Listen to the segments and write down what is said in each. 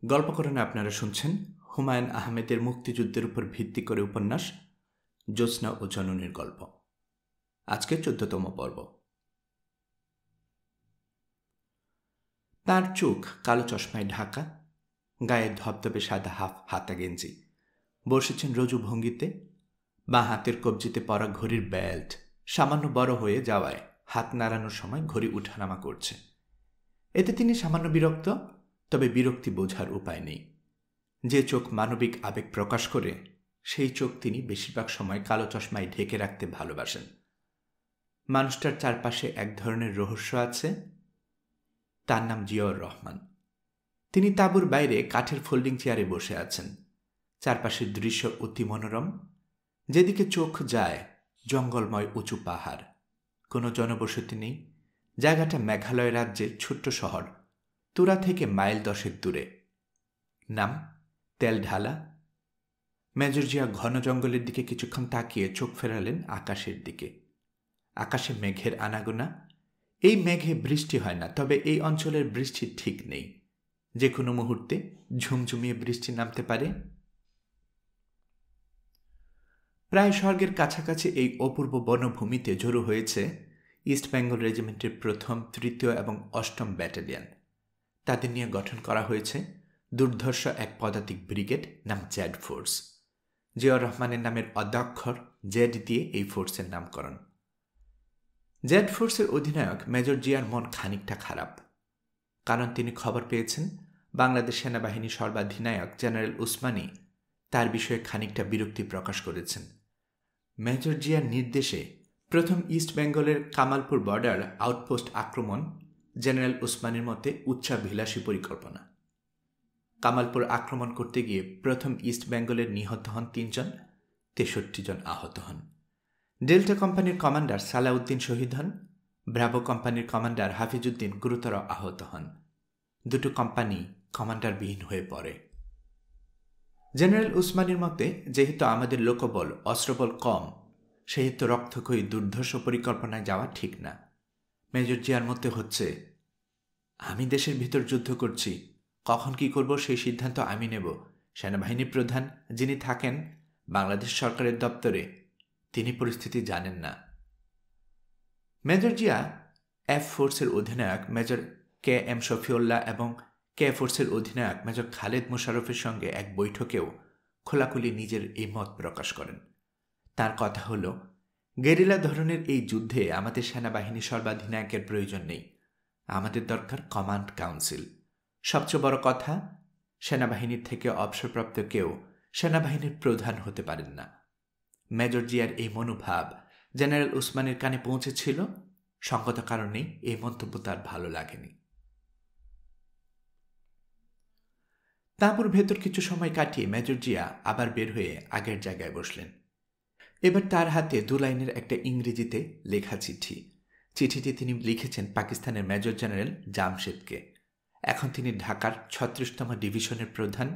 গল্পকরণে আপনারা শুনছেন হুমায়ুন আহমেদের মুক্তিযুদ্ধের উপর ভিত্তি করে উপন্যাস জ্যোৎস্না ও জননীর গল্প। আজকে 14তম পর্ব। তার চোখ কালো চশমায় ঢাকা, গায়ে ধবধবে সাদা হাফ হাতা গেঞ্জি, বসেছেন রজু ভঙ্গিতে। বাঁ হাতের কবজিতে পরা ঘড়ির বেল্ট সামান্য বড় হয়ে যাওয়ায় হাত নাড়ানোর সময় ঘড়ি উঠানামা করছে। এতে তিনি সামান্য বিরক্ত, তবে বিরক্তি বোঝার উপায় নেই। যে চোখ মানবিক আবেগ প্রকাশ করে, সেই চোখ তিনি বেশিরভাগ সময় কালো চশমায় ঢেকে রাখতে ভালোবাসেন। মানুষটার চারপাশে এক ধরনের রহস্য আছে। তার নাম জিয়াউর রহমান। তিনি তাঁবুর বাইরে কাঠের ফোল্ডিং চেয়ারে বসে আছেন। চারপাশের দৃশ্য অতি মনোরম। যেদিকে চোখ যায় জঙ্গলময় উঁচু পাহাড়, কোনো জনবসতি নেই। জায়গাটা মেঘালয় রাজ্যের ছোট্ট শহর তুরা থেকে মাইল 10 দূরে। নাম তেলঢালা। মেজর জিয়া ঘন জঙ্গলের দিকে কিছুক্ষণ তাকিয়ে চোখ ফেরালেন আকাশের দিকে। আকাশে মেঘের আনাগোনা। এই মেঘে বৃষ্টি হয় না, তবে এই অঞ্চলের বৃষ্টি ঠিক নেই। যে কোনো মুহূর্তে ঝুমঝুমিয়ে বৃষ্টি নামতে পারে। প্রায় স্বর্গের কাছাকাছি এই অপূর্ব বনভূমিতে জড়ো হয়েছে ইস্ট বেঙ্গল রেজিমেন্টের 1ম, 3য় এবং 8ম ব্যাটালিয়ন। তাদের নিয়ে গঠন করা হয়েছে দুর্ধর্ষ এক পদাতিক ব্রিগেড, নাম জেড ফোর্স। জিয়াউর রহমানের নামের অদ্যাক্ষর জেড দিয়ে এই ফোর্সের নামকরণ। জেড ফোর্সের অধিনায়ক মেজর জিয়ার মন খানিকটা খারাপ, কারণ তিনি খবর পেয়েছেন বাংলাদেশ সেনাবাহিনী সর্বাধিনায়ক জেনারেল উসমানী তার বিষয়ে খানিকটা বিরক্তি প্রকাশ করেছেন। মেজর জিয়ার নির্দেশে 1ম ইস্ট বেঙ্গলের কামালপুর বর্ডার আউটপোস্ট আক্রমণ জেনারেল উসমানীর মতে উচ্চাভিলাষী পরিকল্পনা। কামালপুর আক্রমণ করতে গিয়ে 1ম ইস্ট বেঙ্গলের নিহত হন 3 জন, 63 জন আহত হন। ডেল্টা কোম্পানির কমান্ডার সালাউদ্দিন শহীদ হন। ব্রাভো কোম্পানির কমান্ডার হাফিজউদ্দিন গুরুতর আহত হন। দুটো কোম্পানি কমান্ডারবিহীন হয়ে পড়ে। জেনারেল উসমানীর মতে, যেহেতু আমাদের লোকবল অস্ত্রবল কম, সেহেতু রক্তক্ষয়ী দুর্ধর্ষ পরিকল্পনায় যাওয়া ঠিক না। মেজর জিয়ার মতে হচ্ছে, আমি দেশের ভিতর যুদ্ধ করছি, কখন কি করব সেই সিদ্ধান্ত আমি নেব। সেনাবাহিনী প্রধান যিনি থাকেন বাংলাদেশ সরকারের দপ্তরে, তিনি পরিস্থিতি জানেন না। মেজর জিয়া এফ ফোর্সের অধিনায়ক মেজর কে এম শফিউল্লাহ এবং কে ফোর্সের অধিনায়ক মেজর খালেদ মোশাররফের সঙ্গে এক বৈঠকেও খোলাখুলি নিজের এই মত প্রকাশ করেন। তার কথা হল, গেরিলা ধরনের এই যুদ্ধে আমাদের সেনাবাহিনী সর্বাধিনায়কের প্রয়োজন নেই। আমাদের দরকার কমান্ড কাউন্সিল। সবচেয়ে বড় কথা, সেনাবাহিনীর থেকে অবসরপ্রাপ্ত কেউ সেনাবাহিনীর প্রধান হতে পারেন না। মেজর জিয়ার এই মনোভাব জেনারেল উসমানের কানে পৌঁছেছিল। সঙ্গত কারণেই এই মন্তব্য তার ভালো লাগেনি। তাঁবুর ভেতর কিছু সময় কাটিয়ে মেজর জিয়া আবার বের হয়ে আগের জায়গায় বসলেন। এবার তার হাতে 2 লাইনের একটা ইংরেজিতে লেখা চিঠি। চিঠিটি তিনি লিখেছেন পাকিস্তানের মেজর জেনারেল জামশেদকে। এখন তিনি ঢাকার 36তম ডিভিশনের প্রধান।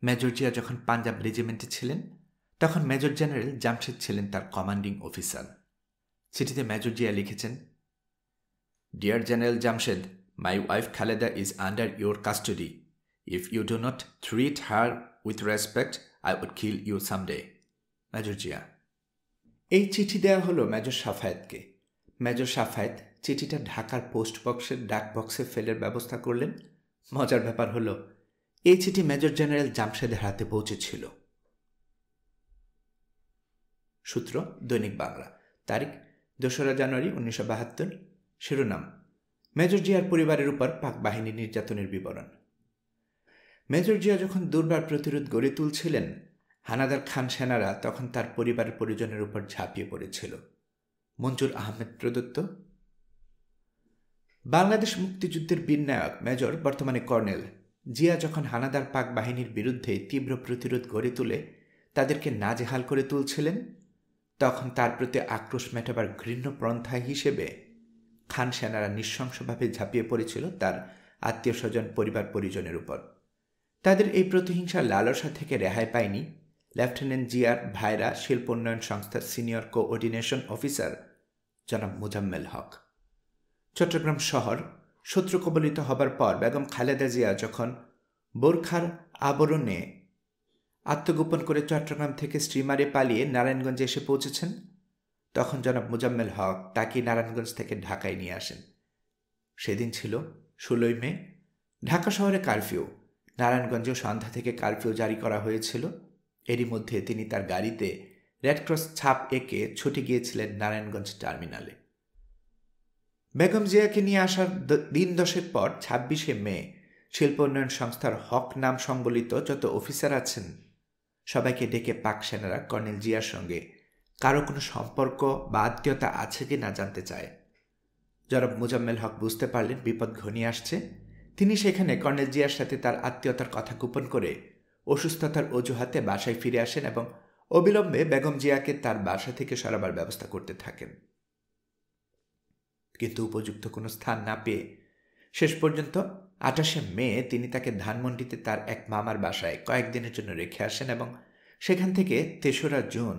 মেজর জিয়া যখন পাঞ্জাব রেজিমেন্টে ছিলেন, তখন মেজর জেনারেল জামশেদ ছিলেন তার কমান্ডিং অফিসার। চিঠিতে মেজর জিয়া লিখেছেন, dear general Jamshed, my wife Khaleda is under your custody. If you do not treat her with respect, I would kill you someday. Major Zia. এই চিঠি দেওয়া হলো মেজর সাফায়েতকে। মেজর সাফায়েত চিঠিটা ঢাকার পোস্ট বক্সের ডাক বক্সে ফেলের ব্যবস্থা করলেন। মজার ব্যাপার হলো, এই চিঠি মেজর জেনারেল জামশেদের হাতে পৌঁছেছিল। সূত্র দৈনিক বাংলা, তারিখ 2রা জানুয়ারি 1972। শিরোনাম, মেজর জিয়ার পরিবারের উপর পাক বাহিনী নির্যাতনের বিবরণ। মেজর জিয়া যখন দুর্বার প্রতিরোধ গড়ে তুলছিলেন, হানাদার খান সেনারা তখন তার পরিবারের পরিজনের উপর ঝাঁপিয়ে পড়েছিল। মঞ্জুর আহমেদ প্রদত্ত। বাংলাদেশ মুক্তিযুদ্ধের বীর নায়ক মেজর, বর্তমানে কর্নেল জিয়া যখন হানাদার পাক বাহিনীর বিরুদ্ধে তীব্র প্রতিরোধ গড়ে তুলে তাদেরকে নাজেহাল করে তুলছিলেন, তখন তার প্রতি আক্রোশ মেটাবার ঘৃণ্য পন্থা হিসেবে খান সেনারা নৃশংসভাবে ঝাঁপিয়ে পড়েছিল তার আত্মীয় স্বজন, পরিবার পরিজনের উপর। তাদের এই প্রতিহিংসার লালসা থেকে রেহাই পায়নি লেফটেন্যান্ট জিয়ার ভাইরা শিল্পোন্নয়ন সংস্থার সিনিয়র কোঅর্ডিনেশন অফিসার জনাব মুজাম্মেল হক। চট্টগ্রাম শহর শত্রু কবলিত হবার পর বেগম খালেদা জিয়া যখন বোরখার আবরণে আত্মগোপন করে চট্টগ্রাম থেকে স্টিমারে পালিয়ে নারায়ণগঞ্জে এসে পৌঁছেছেন। তখন জনাব মোজাম্মেল হক তাকে নারায়ণগঞ্জ থেকে ঢাকায় নিয়ে আসেন। সেদিন ছিল 16 মে। ঢাকা শহরে কারফিউ, নারায়ণগঞ্জেও সন্ধ্যা থেকে কারফিউ জারি করা হয়েছিল। এরই মধ্যে তিনি তার গাড়িতে রেডক্রস ছাপ এঁকে ছুটে গিয়েছিলেন নারায়ণগঞ্জ টার্মিনালে। বেগম জিয়াকে নিয়ে আসার দিন 10 পর 26 মে শিল্প উন্নয়ন সংস্থার হক নাম সংবলিত যত অফিসার আছেন সবাইকে ডেকে পাক সেনারা কর্নেল জিয়ার সঙ্গে কারো কোনো সম্পর্ক বা আত্মীয়তা আছে কি না জানতে চায়। জনাব মোজাম্মেল হক বুঝতে পারলেন বিপদ ঘনিয়ে আসছে। তিনি সেখানে কর্নেল জিয়ার সাথে তার আত্মীয়তার কথা গোপন করে অসুস্থতার অজুহাতে বাসায় ফিরে আসেন এবং অবিলম্বে বেগম জিয়াকে তার বাসা থেকে সরাবার ব্যবস্থা করতে থাকেন। কিন্তু উপযুক্ত কোনো স্থান না পেয়ে শেষ পর্যন্ত 28 মে তিনি তাকে ধানমন্ডিতে তার এক মামার বাসায় কয়েকদিনের জন্য রেখে আসেন এবং সেখান থেকে 3রা জুন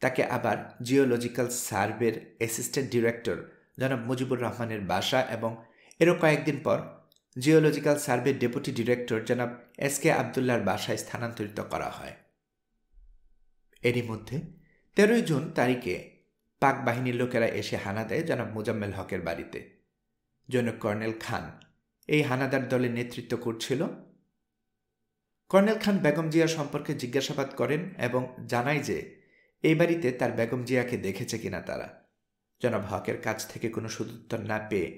তাকে আবার জিওলজিক্যাল সার্ভের অ্যাসিস্ট্যান্ট ডিরেক্টর জনাব মুজিবুর রহমানের বাসা এবং এরও কয়েকদিন পর জিওলজিক্যাল সার্ভের ডেপুটি ডিরেক্টর জনাব SK আবদুল্লাহর বাসায় স্থানান্তরিত করা হয়। এরই মধ্যে 13 জুন তারিখে পাক বাহিনীর লোকেরা এসে হানা দেয় জনাব মোজাম্মেল হকের বাড়িতে। জনক কর্নেল খান এই হানাদার দলের নেতৃত্ব করছিল। কর্নেল খান বেগম জিয়া সম্পর্কে জিজ্ঞাসাবাদ করেন এবং জানায় যে এই বাড়িতে তার বেগম জিয়াকে দেখেছে কিনা তারা। জনাব হকের কাছ থেকে কোনো সদুত্তর না পেয়ে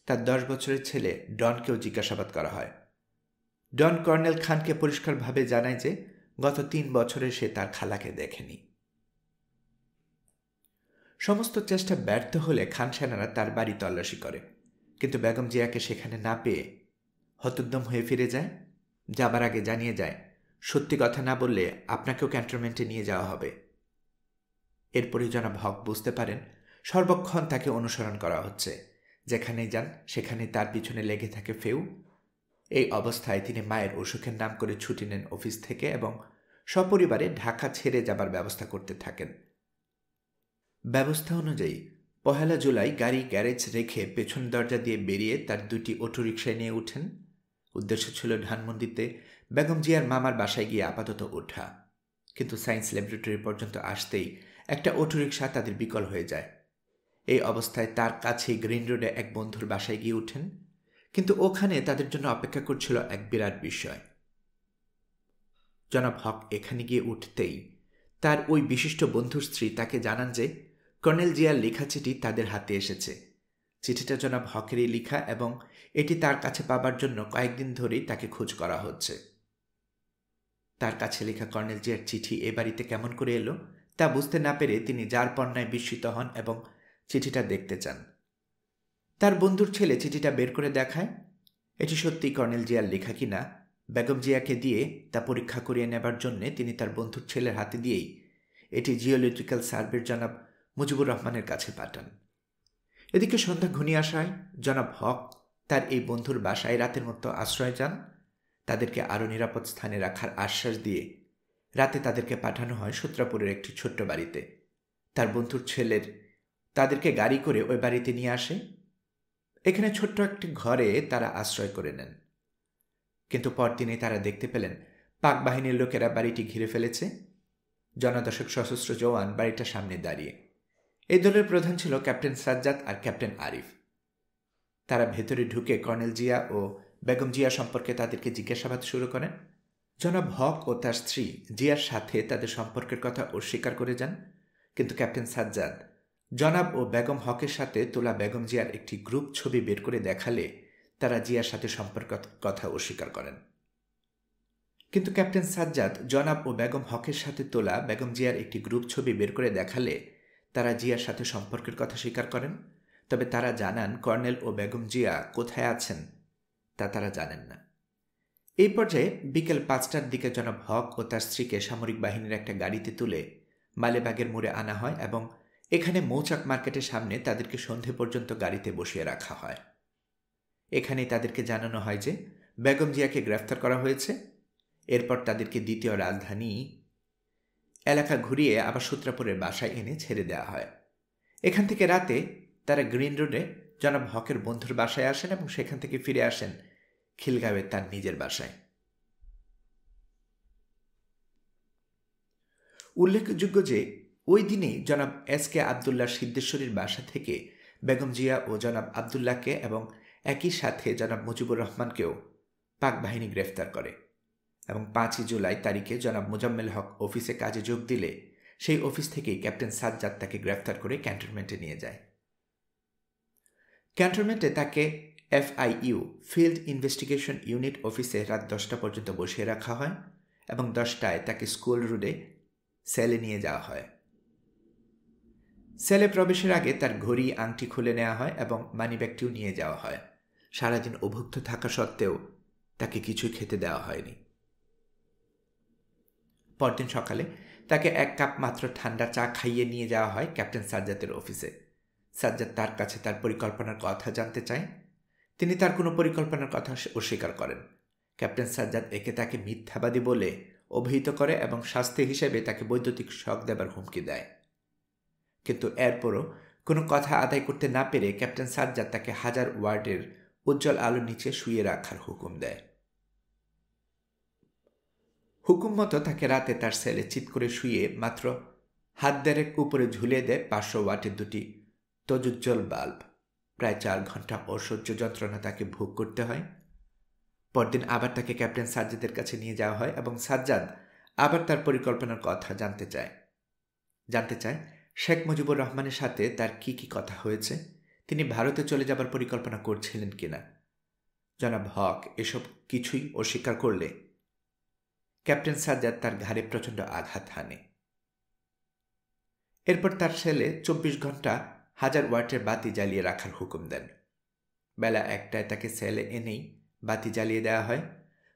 তার 10 বছরের ছেলে ডনকেও জিজ্ঞাসাবাদ করা হয়। ডন কর্নেল খানকে পরিষ্কারভাবে জানায় যে গত 3 বছরে সে তার খালাকে দেখেনি। সমস্ত চেষ্টা ব্যর্থ হলে খান সেনারা তার বাড়ি তল্লাশি করে, কিন্তু বেগম জিয়াকে সেখানে না পেয়ে হতোদ্যম হয়ে ফিরে যায়। যাবার আগে জানিয়ে যায়, সত্যি কথা না বললে আপনাকেও ক্যান্টনমেন্টে নিয়ে যাওয়া হবে। এরপরে জনাব হক বুঝতে পারেন সর্বক্ষণ তাকে অনুসরণ করা হচ্ছে। যেখানেই যান সেখানে তার পিছনে লেগে থাকে ফেউ। এই অবস্থায় তিনি মায়ের অসুখের নাম করে ছুটি নেন অফিস থেকে এবং সপরিবারে ঢাকা ছেড়ে যাবার ব্যবস্থা করতে থাকেন। ব্যবস্থা অনুযায়ী 1 জুলাই গাড়ি গ্যারেজ রেখে পেছন দরজা দিয়ে বেরিয়ে তার 2টি অটোরিকশায় নিয়ে উঠেন। উদ্দেশ্য ছিল ধানমন্ডিতে বেগম জিয়ার মামার বাসায় গিয়ে আপাতত ওঠা। কিন্তু সায়েন্স ল্যাবরেটরি পর্যন্ত আসতেই একটা অটোরিকশা তাদের বিকল হয়ে যায়। এই অবস্থায় তার কাছেই গ্রিন রোডে এক বন্ধুর বাসায় গিয়ে উঠেন। কিন্তু ওখানে তাদের জন্য অপেক্ষা করছিল এক বিরাট বিষয়। জনাব হক এখানে গিয়ে উঠতেই তার ওই বিশিষ্ট বন্ধুর স্ত্রী তাকে জানান যে কর্নেল জিয়ার লেখা চিঠি তাদের হাতে এসেছে। চিঠিটা জনাব হকেরই লেখা এবং এটি তার কাছে পাবার জন্য কয়েকদিন ধরেই তাকে খোঁজ করা হচ্ছে। তার কাছে লেখা কর্নেল জিয়ার চিঠি এ বাড়িতে কেমন করে এলো তা বুঝতে না পেরে তিনি যার পণ্যায় বিস্মিত হন এবং চিঠিটা দেখতে চান। তার বন্ধুর ছেলে চিঠিটা বের করে দেখায়। এটি সত্যিই কর্নেল জিয়ার লেখা কিনা বেগম জিয়াকে দিয়ে তা পরীক্ষা করিয়ে নেবার জন্যে তিনি তার বন্ধুর ছেলের হাতে দিয়েই এটি জিওলজিক্যাল সার্ভের জনাব মুজিবুর রহমানের কাছে পাঠান। এদিকে সন্ধ্যা ঘনিয়ে আসায় জনাব হক তার এই বন্ধুর বাসায় রাতের মতো আশ্রয় যান। তাদেরকে আরও নিরাপদ স্থানে রাখার আশ্বাস দিয়ে রাতে তাদেরকে পাঠানো হয় সূত্রাপুরের একটি ছোট্ট বাড়িতে। তার বন্ধুর ছেলের তাদেরকে গাড়ি করে ওই বাড়িতে নিয়ে আসে। এখানে ছোট্ট একটি ঘরে তারা আশ্রয় করে নেন। কিন্তু পরদিনে তারা দেখতে পেলেন পাক বাহিনীর লোকেরা বাড়িটি ঘিরে ফেলেছে। জনদশক সশস্ত্র জওয়ান বাড়িটার সামনে দাঁড়িয়ে। এই দলের প্রধান ছিল ক্যাপ্টেন সাজ্জাদ আর ক্যাপ্টেন আরিফ। তারা ভেতরে ঢুকে কর্নেল জিয়া ও বেগম জিয়া সম্পর্কে তাদেরকে জিজ্ঞাসাবাদ শুরু করেন। জনাব হক ও তার স্ত্রী জিয়ার সাথে তাদের সম্পর্কের কথা অস্বীকার করে যান, কিন্তু ক্যাপ্টেন সাজ্জাদ জনাব ও বেগম হকের সাথে তোলা বেগম জিয়ার একটি গ্রুপ ছবি বের করে দেখালে তারা জিয়ার সাথে সম্পর্কের কথা অস্বীকার করেন। কিন্তু ক্যাপ্টেন সাজ্জাদ জনাব ও বেগম হকের সাথে তোলা বেগম জিয়ার একটি গ্রুপ ছবি বের করে দেখালে তারা জিয়ার সাথে সম্পর্কের কথা স্বীকার করেন। তবে তারা জানান কর্নেল ও বেগম জিয়া কোথায় আছেন তা তারা জানেন না। এই পর্যায়ে বিকেল 5টার দিকে জনাব হক ও তার স্ত্রীকে সামরিক বাহিনীর একটা গাড়িতে তুলে মালেবাগের মোড়ে আনা হয় এবং এখানে মৌচাক মার্কেটের সামনে তাদেরকে সন্ধে পর্যন্ত গাড়িতে বসিয়ে রাখা হয়। এখানেই তাদেরকে জানানো হয় যে বেগম জিয়াকে গ্রেফতার করা হয়েছে। এরপর তাদেরকে দ্বিতীয় রাজধানী এলাকা ঘুরিয়ে আবার সূত্রাপুরের বাসায় এনে ছেড়ে দেওয়া হয়। এখান থেকে রাতে তারা গ্রিন রোডে জনাব হকের বন্ধুর বাসায় আসেন এবং সেখান থেকে ফিরে আসেন খিলগাঁওয়ে তার নিজের বাসায়। উল্লেখযোগ্য যে ওই দিনেই জনাব এসকে আবদুল্লাহ সিদ্ধেশ্বরীর বাসা থেকে বেগম জিয়া ও জনাব আবদুল্লাহকে এবং একই সাথে জনাব মুজিবুর রহমানকেও পাক বাহিনী গ্রেফতার করে এবং 5 জুলাই তারিখে জনাব মোজাম্মেল হক অফিসে কাজে যোগ দিলে সেই অফিস থেকেই ক্যাপ্টেন সাজ্জাদ তাকে গ্রেফতার করে ক্যান্টনমেন্টে নিয়ে যায়। ক্যান্টনমেন্টে তাকে FIU ফিল্ড ইনভেস্টিগেশন ইউনিট অফিসে রাত 10টা পর্যন্ত বসিয়ে রাখা হয় এবং 10টায় তাকে স্কুল রোডে সেলে নিয়ে যাওয়া হয়। সেলে প্রবেশের আগে তার ঘড়ি আংটি খুলে নেওয়া হয় এবং মানিব্যাগটিও নিয়ে যাওয়া হয়। সারাদিন অভুক্ত থাকা সত্ত্বেও তাকে কিছুই খেতে দেওয়া হয়নি। পরদিন সকালে তাকে 1 কাপ মাত্র ঠান্ডা চা খাইয়ে নিয়ে যাওয়া হয় ক্যাপ্টেন সাজ্জাদের অফিসে। সাজ্জাদ তার কাছে তার পরিকল্পনার কথা জানতে চায়। তিনি তার কোনো পরিকল্পনার কথা অস্বীকার করেন। ক্যাপ্টেন সাজ্জাদ একে তাকে মিথ্যাবাদী বলে অভিহিত করে এবং শাস্তি হিসেবে তাকে বৈদ্যুতিক শক দেবার হুমকি দেয়। কিন্তু এরপরও কোনো কথা আদায় করতে না পেরে ক্যাপ্টেন সাজ্জাদ তাকে 1000 ওয়ার্ডের উজ্জ্বল আলোর নিচে শুয়ে রাখার হুকুম দেয়। হুকুম মতো তাকে রাতে তার সেলে চিৎ করে শুয়ে মাত্র হাত দেড়েক উপরে ঝুলিয়ে দেয় 500 ওয়াটের 2টি তজুজ্জ্বল বাল্ব। প্রায় 4 ঘন্টা অসহ্য যন্ত্রণা তাকে ভোগ করতে হয়। পরদিন আবার তাকে ক্যাপ্টেন সাজ্জাদের কাছে নিয়ে যাওয়া হয় এবং সাজ্জাদ আবার তার পরিকল্পনার কথা জানতে চায় শেখ মুজিবুর রহমানের সাথে তার কি কথা হয়েছে, তিনি ভারতে চলে যাবার পরিকল্পনা করছিলেন কিনা। জনাব হক এসব কিছুই অস্বীকার করলে ক্যাপ্টেন সাজ্জাদ তার ঘাড়ে প্রচণ্ড আঘাত হানে। এরপর তার সেলে 24 ঘন্টা 1000 ওয়াটের বাতি জ্বালিয়ে রাখার হুকুম দেন। বেলা 1টায় তাকে সেলে এনেই বাতি জ্বালিয়ে দেওয়া হয়।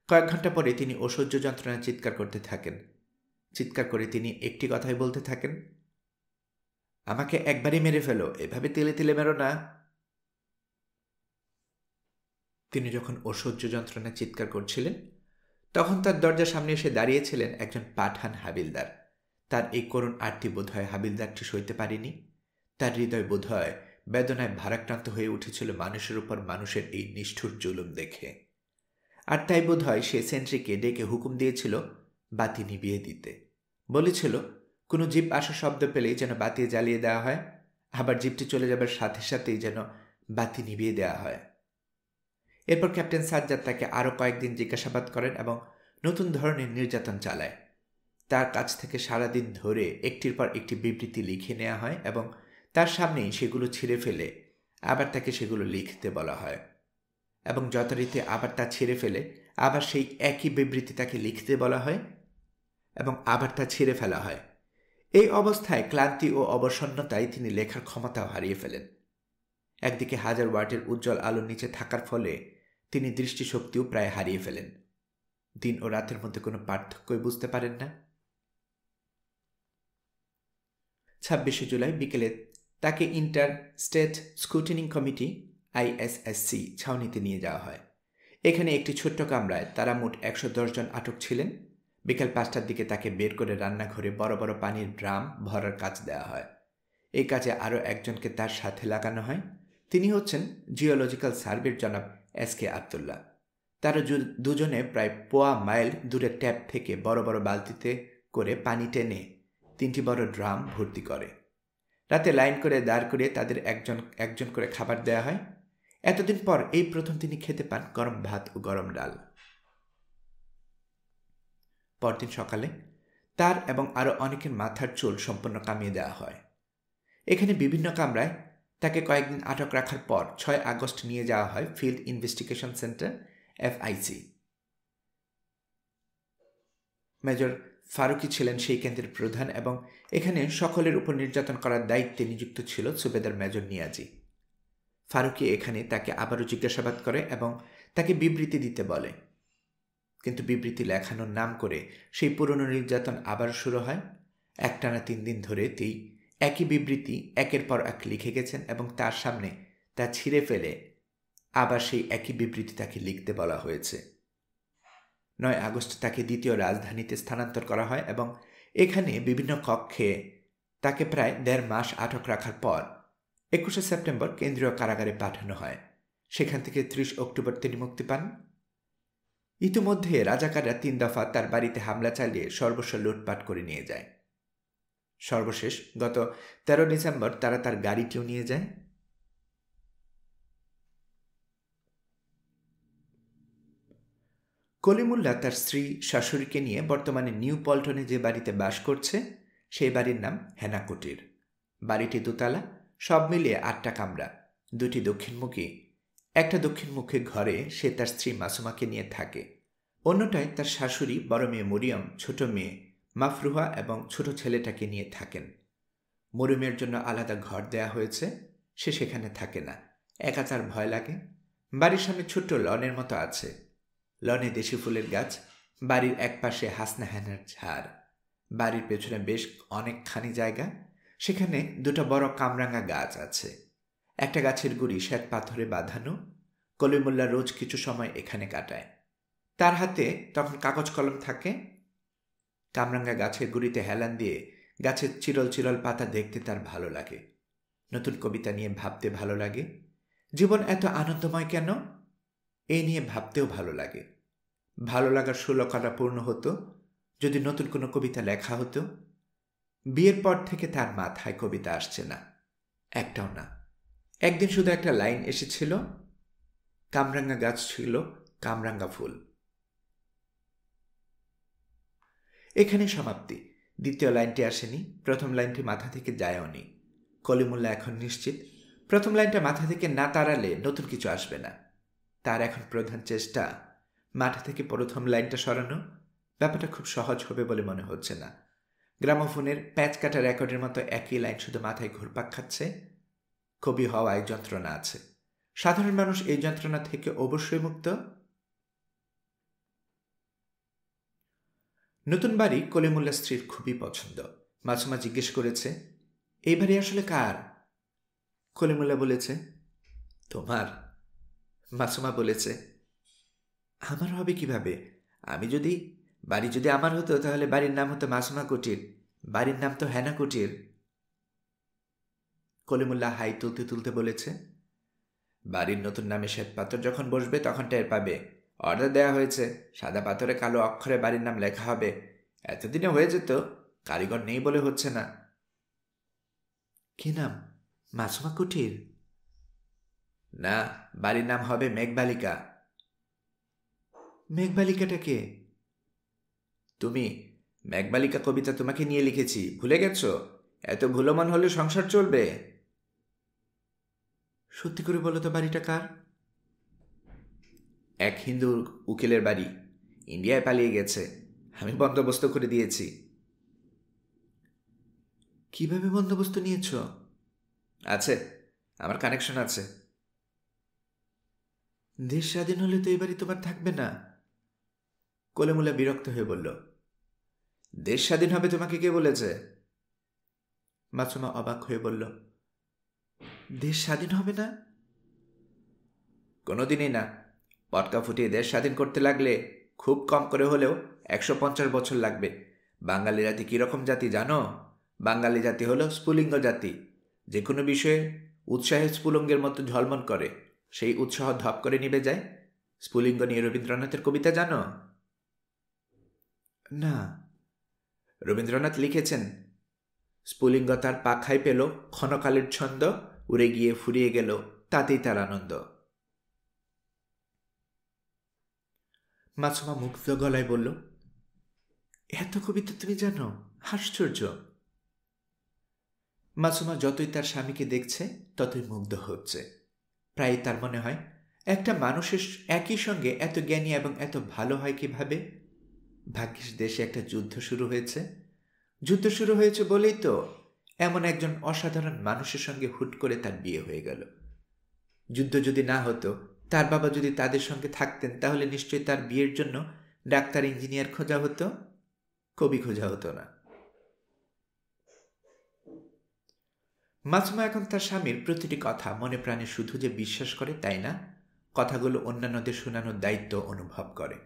কয়েক ঘন্টা পরে তিনি অসহ্য যন্ত্রণায় চিৎকার করতে থাকেন। চিৎকার করে তিনি একটি কথাই বলতে থাকেন, আমাকে একবারই মেরে ফেলো, এভাবে তেলে তেলে মেরো না। তিনি যখন অসহ্য যন্ত্রণায় চিৎকার করছিলেন তখন তার দরজার সামনে এসে দাঁড়িয়েছিলেন একজন পাঠান হাবিলদার। তার এই করুণ আরতি বোধহয় হাবিলদারটি সইতে পারেনি। তার হৃদয় বোধহয় বেদনায় ভারাক্রান্ত হয়ে উঠেছিল মানুষের উপর মানুষের এই নিষ্ঠুর জুলুম দেখে। আর তাই বোধহয় সে সেন্ট্রিকে ডেকে হুকুম দিয়েছিল বাতি নিভিয়ে দিতে। বলেছিল কোনো জিপ আসা শব্দ পেলেই যেন বাতি জ্বালিয়ে দেওয়া হয়, আবার জিপটি চলে যাবার সাথে সাথেই যেন বাতি নিভিয়ে দেওয়া হয়। এরপর ক্যাপ্টেন সাজ্জাদ তাকে আরও কয়েকদিন জিজ্ঞাসাবাদ করেন এবং নতুন ধরনের নির্যাতন চালায়। তার কাছ থেকে সারাদিন ধরে একটির পর একটি বিবৃতি লিখে নেওয়া হয় এবং তার সামনেই সেগুলো ছিঁড়ে ফেলে আবার তাকে সেগুলো লিখতে বলা হয় এবং যথারীতি আবার তা ছিঁড়ে ফেলে আবার সেই একই বিবৃতি তাকে লিখতে বলা হয় এবং আবার তা ছিঁড়ে ফেলা হয়। এই অবস্থায় ক্লান্তি ও অবসন্নতায় তিনি লেখার ক্ষমতাও হারিয়ে ফেলেন। একদিকে 1000 ওয়াটের উজ্জ্বল আলোর নিচে থাকার ফলে তিনি দৃষ্টিশক্তিও প্রায় হারিয়ে ফেলেন। দিন ও রাতের মধ্যে কোনো পার্থক্যই বুঝতে পারেন না। 26 জুলাই বিকেলে তাকে ইন্টার স্টেট স্ক্রুটিনিং কমিটি ISSC ছাউনিতে নিয়ে যাওয়া হয়। এখানে একটি ছোট্ট কামরায় তারা মোট 110 জন আটক ছিলেন। বিকেল 5টার দিকে তাকে বের করে রান্নাঘরে বড় বড় পানির ড্রাম ভরার কাজ দেওয়া হয়। এই কাজে আরও একজনকে তার সাথে লাগানো হয়। তিনি হচ্ছেন জিওলজিক্যাল সার্ভের জনাব SK আবদুল্লাহ। তারা দুজনে প্রায় পোয়া মাইল দূরে ট্যাপ থেকে বড় বড় বালতিতে করে পানি টেনে 3টি বড় ড্রাম ভর্তি করে। রাতে লাইন করে দাঁড় করিয়ে তাদের একজন করে খাবার দেওয়া হয়। এতদিন পর এই প্রথম তিনি খেতে পান গরম ভাত ও গরম ডাল। পরদিন সকালে তার এবং আরও অনেকের মাথার চুল সম্পূর্ণ কামিয়ে দেওয়া হয়। এখানে বিভিন্ন কামরায় তাকে কয়েকদিন আটক রাখার পর 6 আগস্ট নিয়ে যাওয়া হয় field investigation centre FIC। Major Faruki ছিলেন সেই কেন্দ্রের প্রধান এবং এখানে সকলের উপর নির্যাতন করার দায়িত্বে নিযুক্ত ছিল সুবেদার মেজর নিয়াজি। ফারুকি এখানে তাকে আবারও জিজ্ঞাসাবাদ করে এবং তাকে বিবৃতি দিতে বলে, কিন্তু বিবৃতি লেখানোর নাম করে সেই পুরনো নির্যাতন আবার শুরু হয়। একটানা 3 দিন ধরে তিনি একই বিবৃতি একের পর এক লিখে গেছেন এবং তার সামনে তা ছিঁড়ে ফেলে আবার সেই একই বিবৃতি তাকে লিখতে বলা হয়েছে। 9 আগস্ট তাকে দ্বিতীয় রাজধানীতে স্থানান্তর করা হয় এবং এখানে বিভিন্ন কক্ষে তাকে প্রায় 1.5 মাস আটক রাখার পর 21 সেপ্টেম্বর কেন্দ্রীয় কারাগারে পাঠানো হয়। সেখান থেকে 30 অক্টোবর তিনি মুক্তি পান। ইতিমধ্যে রাজাকাররা 3 দফা তার বাড়িতে হামলা চালিয়ে সর্বস্ব লুটপাট করে নিয়ে যায়। সর্বশেষ গত 13 ডিসেম্বর তারা তার গাড়িটিও নিয়ে যায়। কলিমুল্লাহ তার স্ত্রী শাশুড়িকে নিয়ে বর্তমানে নিউ পল্টনে যে বাড়িতে বাস করছে সেই বাড়ির নাম হেনা কুটির। বাড়িটি দোতলা, সব মিলিয়ে 8টা কামরা, 2টি দক্ষিণমুখী। একটা দক্ষিণমুখী ঘরে সে তার স্ত্রী মাসুমাকে নিয়ে থাকে, অন্যটায় তার শাশুড়ি, বড় মেয়ে মরিয়ম, ছোট মেয়ে মাফরুহা এবং ছোট ছেলেটাকে নিয়ে থাকেন। মরিয়মের জন্য আলাদা ঘর দেয়া হয়েছে, সে সেখানে থাকে না, একা তার ভয় লাগে। বাড়ির সামনে ছোট্ট লনের মতো আছে, লনে দেশি ফুলের গাছ, বাড়ির এক পাশে হাসনা হেনার ঝাড়। বাড়ির পেছনে বেশ অনেকখানি জায়গা, সেখানে 2টা বড় কামরাঙা গাছ আছে। একটা গাছের গুড়ি শ্বেত পাথরে বাঁধানো। কলিমুল্লাহ রোজ কিছু সময় এখানে কাটায়। তার হাতে তখন কাগজ কলম থাকে। কামরাঙ্গা গাছের গুড়িতে হেলান দিয়ে গাছের চিরল চিরল পাতা দেখতে তার ভালো লাগে। নতুন কবিতা নিয়ে ভাবতে ভালো লাগে। জীবন এত আনন্দময় কেন, এই নিয়ে ভাবতেও ভালো লাগে। ভালো লাগার ষোলকলা পূর্ণ হতো যদি নতুন কোনো কবিতা লেখা হতো। বিয়ের পর থেকে তার মাথায় কবিতা আসছে না, একটাও না। একদিন শুধু একটা লাইন এসেছিল, কামরাঙ্গা গাছ ছিল কামরাঙ্গা ফুল। এখানে সমাপ্তি। দ্বিতীয় লাইনটি আসেনি, প্রথম লাইনটি মাথা থেকে যায়ওনি। কলিমুল্লাহ এখন নিশ্চিত প্রথম লাইনটা মাথা থেকে না তাড়ালে নতুন কিছু আসবে না। তার এখন প্রধান চেষ্টা মাথা থেকে প্রথম লাইনটা সরানো। ব্যাপারটা খুব সহজ হবে বলে মনে হচ্ছে না। গ্রামোফোনের প্যাচ কাটা রেকর্ডের মতো একই লাইন শুধু মাথায় ঘুরপাক খাচ্ছে। কবি হওয়ায় যন্ত্রণা আছে, সাধারণ মানুষ এই যন্ত্রণা থেকে অবশ্যই মুক্ত। নতুন বাড়ি কলিমুল্লাহ স্ত্রীর খুবই পছন্দ। মাসুমা জিজ্ঞেস করেছে, এই বাড়ি আসলে কার? কলিমুল্লাহ বলেছে, তোমার। মাসুমা বলেছে, আমার হবে কিভাবে? বাড়ি যদি আমার হতো তাহলে বাড়ির নাম হতো মাসুমা কুটির, বাড়ির নাম তো হেনা কুটির। কলিমুল্লাহ হাই তুলতে তুলতে বলেছে, বাড়ির নতুন নামে শ্বেত পাথর যখন বসবে তখন টের পাবে। অর্ডার দেওয়া হয়েছে, সাদা পাথরে কালো অক্ষরে বাড়ির নাম লেখা হবে। এতদিনে হয়ে যেত, কারিগর নেই বলে হচ্ছে না। কি নাম? মাসুমা কুটির? না, বাড়ির নাম হবে মেঘবালিকা। মেঘবালিকাটা কে? তুমি। মেঘবালিকা কবিতা তোমাকে নিয়ে লিখেছি, ভুলে গেছ? এত ভুলমান হলে সংসার চলবে? সত্যি করে বলো তো, বাড়িটা কার? এক হিন্দু উকিলের বাড়ি, ইন্ডিয়ায় পালিয়ে গেছে, আমি বন্দোবস্ত করে দিয়েছি। কিভাবে বন্দোবস্ত নিয়েছ? আছে, আমার কানেকশন আছে। দেশ স্বাধীন হলে তো এই বাড়ি তোমার থাকবে না। কলিমুল্লাহ বিরক্ত হয়ে বলল, দেশ স্বাধীন হবে তোমাকে কে বলেছে? মাসুমা অবাক হয়ে বলল, দেশ স্বাধীন হবে না? কোনোদিনই না। পটকা ফুটিয়ে দেশ স্বাধীন করতে লাগলে খুব কম করে হলেও 150 বছর লাগবে। বাঙালি জাতি কীরকম জাতি জানো? বাঙালি জাতি হলো স্ফুলিঙ্গ জাতি, যে কোনো বিষয়ে উৎসাহে স্ফুলিঙ্গের মতো ঝলমল করে, সেই উৎসাহ ধপ করে নিভে যায়। স্ফুলিঙ্গ নিয়ে রবীন্দ্রনাথের কবিতা জানো? না। রবীন্দ্রনাথ লিখেছেন, স্ফুলিঙ্গ তার পাখায় পেল ক্ষণকালের ছন্দ, উড়ে গিয়ে ফুরিয়ে গেল তাতেই তার আনন্দ। মাসুমা মুগ্ধ গলায় বলল, এত কবিতা তুমি জানো? আশ্চর্য। মাসুমা যতই তার স্বামীকে দেখছে ততই মুগ্ধ হচ্ছে। প্রায় তার মনে হয়, একটা মানুষের একই সঙ্গে এত জ্ঞানী এবং এত ভালো হয় কিভাবে? ভাগ্যিস দেশে একটা যুদ্ধ শুরু হয়েছে। যুদ্ধ শুরু হয়েছে বলেই তো এমন একজন অসাধারণ মানুষের সঙ্গে হুট করে তার বিয়ে হয়ে গেল। যুদ্ধ যদি না হতো, তার বাবা যদি তাদের সঙ্গে থাকতেন, তাহলে নিশ্চয়ই তার বিয়ের জন্য ডাক্তার, ইঞ্জিনিয়ার খোঁজা হতো, কবি খোঁজা হতো না। মাসুমা এখন তার স্বামীর প্রতিটি কথা মনে প্রাণে শুধু যে বিশ্বাস করে তাই না, কথাগুলো অন্যান্যদের শোনানোর দায়িত্ব অনুভব করে।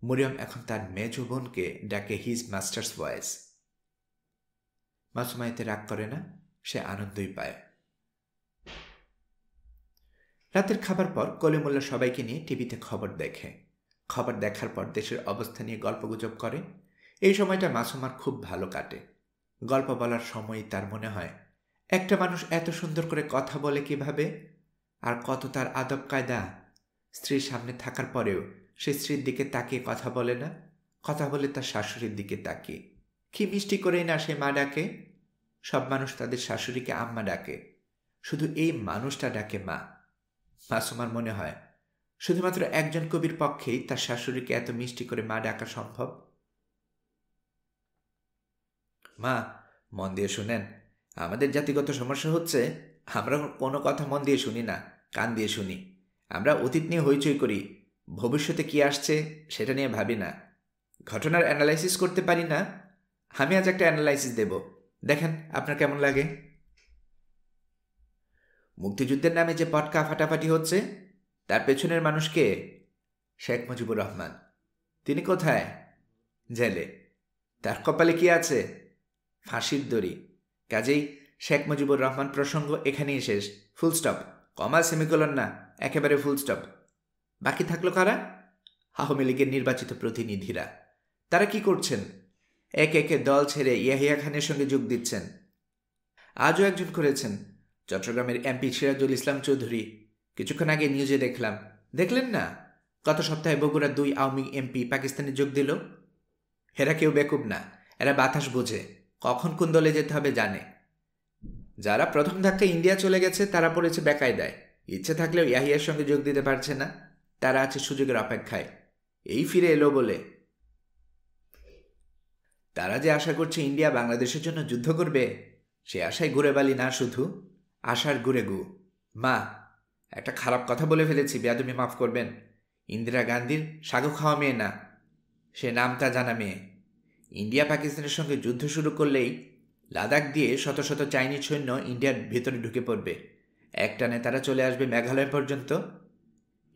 মরিয়ম এখন তার মেজ বোনকে ডাকে হিজ মাস্টার্স ভয়েস। মাসুমা এতে রাগ করে না, সে আনন্দই পায়। রাতের খাবার পর কলিমুল্লাহ সবাইকে নিয়ে টিভিতে খবর দেখে। খবর দেখার পর দেশের অবস্থা নিয়ে গল্পগুজব করে। এই সময়টা মাসুমার খুব ভালো কাটে। গল্প বলার সময়ই তার মনে হয়, একটা মানুষ এত সুন্দর করে কথা বলে কিভাবে, আর কত তার আদব কায়দা। স্ত্রীর সামনে থাকার পরেও সে স্ত্রীর দিকে তাকিয়ে কথা বলে না, কথা বলে তার শাশুড়ির দিকে তাকিয়ে। কি মিষ্টি করেই না সে মা ডাকে। সব মানুষ তাদের শাশুড়িকে আম্মা ডাকে, শুধু এই মানুষটা ডাকে মা। মাসুমার মনে হয় শুধুমাত্র একজন কবির পক্ষেই তার শাশুড়িকে এত মিষ্টি করে মা ডাকা সম্ভব। মা, মন দিয়ে শুনেন, আমাদের জাতিগত সমস্যা হচ্ছে আমরা কোনো কথা মন দিয়ে শুনি না, কান দিয়ে শুনি। আমরা অতীত নিয়ে হইচই করি, ভবিষ্যতে কি আসছে সেটা নিয়ে ভাবি না, ঘটনার অ্যানালাইসিস করতে পারি না। আমি আজ একটা অ্যানালাইসিস দেব, দেখেন আপনার কেমন লাগে। মুক্তিযুদ্ধের নামে যে পটকা ফাটাফাটি হচ্ছে তার পেছনের মানুষকে শেখ মুজিবুর রহমান। তিনি কোথায়? জেলে। তার কপালে কি আছে? ফাঁসির দড়ি। কাজেই শেখ মুজিবুর রহমান প্রসঙ্গ এখানেই শেষ, ফুল স্টপ, কমা সেমিকোলন না, একেবারে ফুল স্টপ। বাকি থাকলো কারা? আওয়ামী লীগের নির্বাচিত প্রতিনিধিরা। তারা কি করছেন? একে একে দল ছেড়ে ইয়াহিয়া খানের সঙ্গে যোগ দিচ্ছেন। আজও একজন করেছেন, চট্টগ্রামের এমপি সিরাজুল ইসলাম চৌধুরী। কিছুক্ষণ আগে নিউজে দেখলাম, দেখলেন না? গত সপ্তাহে বগুড়ার 2 আওয়ামী এমপি পাকিস্তানে যোগ দিল। এরা কেউ বেকুব না, এরা বাতাস বোঝে, কখন কোন দলে যেতে হবে জানে। যারা প্রথম ধাক্কায় ইন্ডিয়া চলে গেছে তারা পড়েছে বেকায়দায়, ইচ্ছে থাকলেও ইয়াহিয়ার সঙ্গে যোগ দিতে পারছে না। তারা আছে সুযোগের অপেক্ষায়, এই ফিরে এলো বলে। তারা যে আশা করছে ইন্ডিয়া বাংলাদেশের জন্য যুদ্ধ করবে, সে আশায় ঘুরে বালি না, শুধু আশার ঘুরে গু। মা, একটা খারাপ কথা বলে ফেলেছি, বেয়াদবি মাফ করবেন। ইন্দিরা গান্ধীর সাগু খাওয়া মেয়ে না, সে নামটা জানা মেয়ে। ইন্ডিয়া পাকিস্তানের সঙ্গে যুদ্ধ শুরু করলেই লাদাখ দিয়ে শত শত চাইনিজ সৈন্য ইন্ডিয়ার ভেতরে ঢুকে পড়বে, একটানে তারা চলে আসবে মেঘালয় পর্যন্ত।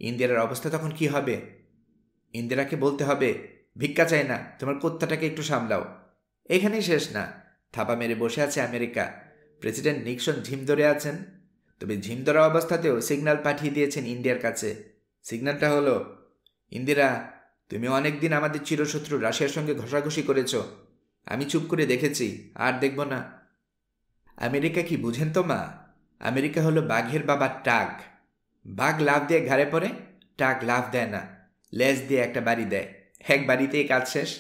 ইন্দিরার অবস্থা তখন কি হবে? ইন্দিরাকে বলতে হবে, ভিক্ষা চাই না, তোমার কুত্তাটাকে একটু সামলাও। এখানেই শেষ না, থাপা মেরে বসে আছে আমেরিকা। প্রেসিডেন্ট নিক্সন ঝিম ধরে আছেন, তবে ঝিম ধরা অবস্থাতেও সিগন্যাল পাঠিয়ে দিয়েছেন ইন্ডিয়ার কাছে। সিগন্যালটা হলো, ইন্দিরা, তুমি অনেকদিন আমাদের চিরশত্রু রাশিয়ার সঙ্গে ঘষাঘষি করেছ, আমি চুপ করে দেখেছি, আর দেখব না। আমেরিকা কি বুঝেন তো মা? আমেরিকা হলো বাঘের বাবা টাগ। বাঘ লাফ দিয়ে ঘাড়ে পড়ে, টাগ লাফ দেয় না, লেজ দিয়ে একটা বাড়ি দেয়, এক বাড়িতেই কাজ শেষ।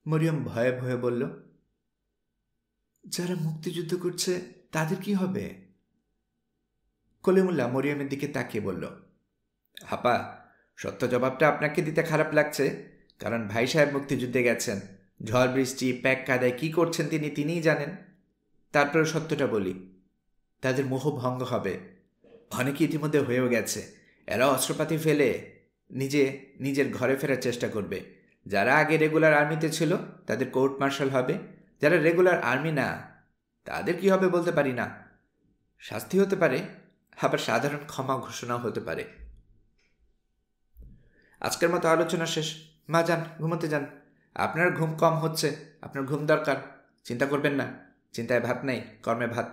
মরিয়ম ভয়ে ভয়ে বলল, যারা মুক্তিযুদ্ধ করছে তাদের কি হবে? কলিমুল্লাহ মরিয়মের দিকে তাকিয়ে বলল, হাপা, সত্য জবাবটা আপনাকে দিতে খারাপ লাগছে, কারণ ভাই সাহেব মুক্তিযুদ্ধে গেছেন, ঝড় বৃষ্টি প্যাক কাদায় কী করছেন তিনিই জানেন। তারপরে সত্যটা বলি, তাদের মোহ ভঙ্গ হবে, অনেকে ইতিমধ্যে হয়েও গেছে। এরা অস্ত্রপাতি ফেলে নিজের ঘরে ফেরার চেষ্টা করবে। যারা আগে রেগুলার আর্মিতে ছিল তাদের কোর্ট মার্শাল হবে, যারা রেগুলার আর্মি না তাদের কি হবে বলতে পারি না। শাস্তি হতে পারে, আবার সাধারণ ক্ষমা ঘোষণাও হতে পারে। আজকের মতো আলোচনা শেষ, মা যান, ঘুমোতে যান। আপনার ঘুম কম হচ্ছে, আপনার ঘুম দরকার, চিন্তা করবেন না। চিন্তায় ভাত নেই, কর্মে ভাত।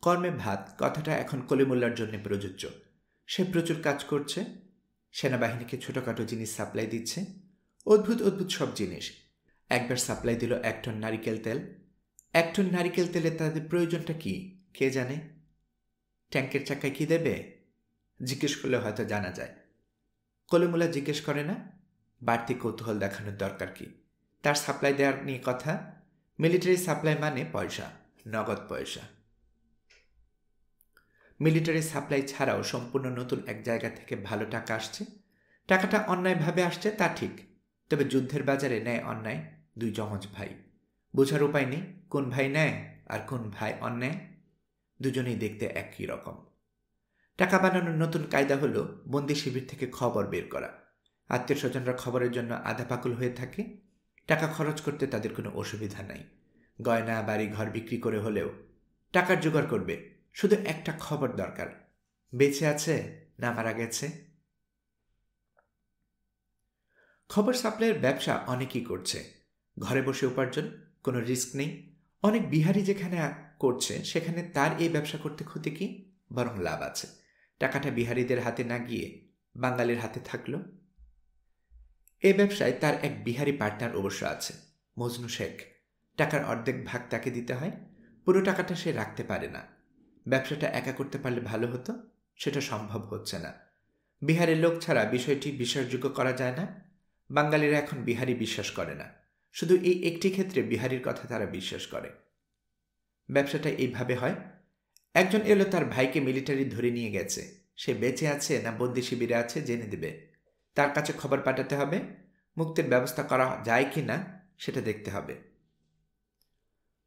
কর্মে ভাত কথাটা এখন কলিমুল্লার জন্য প্রযোজ্য। সে প্রচুর কাজ করছে, সেনাবাহিনীকে ছোটোখাটো জিনিস সাপ্লাই দিচ্ছে, অদ্ভুত অদ্ভুত সব জিনিস। একবার সাপ্লাই দিল 1 টন নারিকেল তেল। 1 টন নারিকেল তেলে তাদের প্রয়োজনটা কি কে জানে? ট্যাঙ্কের চাকায় কি দেবে? জিজ্ঞেস করলে হয়তো জানা যায়। কলিমুল্লা জিজ্ঞেস করে না, বাড়তি কৌতূহল দেখানোর দরকার কি? তার সাপ্লাই দেওয়ার নিয়ে কথা। মিলিটারি সাপ্লাই মানে পয়সা, নগদ পয়সা। মিলিটারি সাপ্লাই ছাড়াও সম্পূর্ণ নতুন এক জায়গা থেকে ভালো টাকা আসছে। টাকাটা অন্যায়ভাবে আসছে তা ঠিক, তবে যুদ্ধের বাজারে ন্যায় অন্যায় 2 যমজ ভাই। বোঝার উপায় নেই কোন ভাই ন্যায় আর কোন ভাই অন্যায়। দুজনেই দেখতে একই রকম। টাকা বানানোর নতুন কায়দা হলো বন্দি শিবির থেকে খবর বের করা। আত্মীয় স্বজনরা খবরের জন্য আধা পাগল হয়ে থাকে, টাকা খরচ করতে তাদের কোনো অসুবিধা নাই। গয়না বাড়ি ঘর বিক্রি করে হলেও টাকার জোগাড় করবে, শুধু একটা খবর দরকার, বেঁচে আছে না মারা গেছে। খবর সাপ্লাইয়ের ব্যবসা অনেকেই করছে, ঘরে বসে উপার্জন, কোনো রিস্ক নেই। অনেক বিহারি যেখানে করছে সেখানে তার এই ব্যবসা করতে ক্ষতি কি? বরং লাভ আছে। টাকাটা বিহারিদের হাতে না গিয়ে বাঙালির হাতে থাকলো। এই ব্যবসায় তার এক বিহারি পার্টনার অবশ্য আছে, মজনু শেখ। টাকার অর্ধেক ভাগ তাকে দিতে হয়, পুরো টাকাটা সে রাখতে পারে না। ব্যবসাটা একা করতে পারলে ভালো হতো, সেটা সম্ভব হচ্ছে না। বিহারের লোক ছাড়া বিষয়টি বিশ্বাসযোগ্য করা যায় না। বাঙালিরা এখন বিহারি বিশ্বাস করে না, শুধু এই একটি ক্ষেত্রে বিহারির কথা তারা বিশ্বাস করে। ব্যবসাটা এইভাবে হয়, একজন এলো, তার ভাইকে মিলিটারি ধরে নিয়ে গেছে, সে বেঁচে আছে না বন্দি শিবিরে আছে জেনে দেবে। তার কাছে খবর পাঠাতে হবে, মুক্তির ব্যবস্থা করা যায় কি না সেটা দেখতে হবে।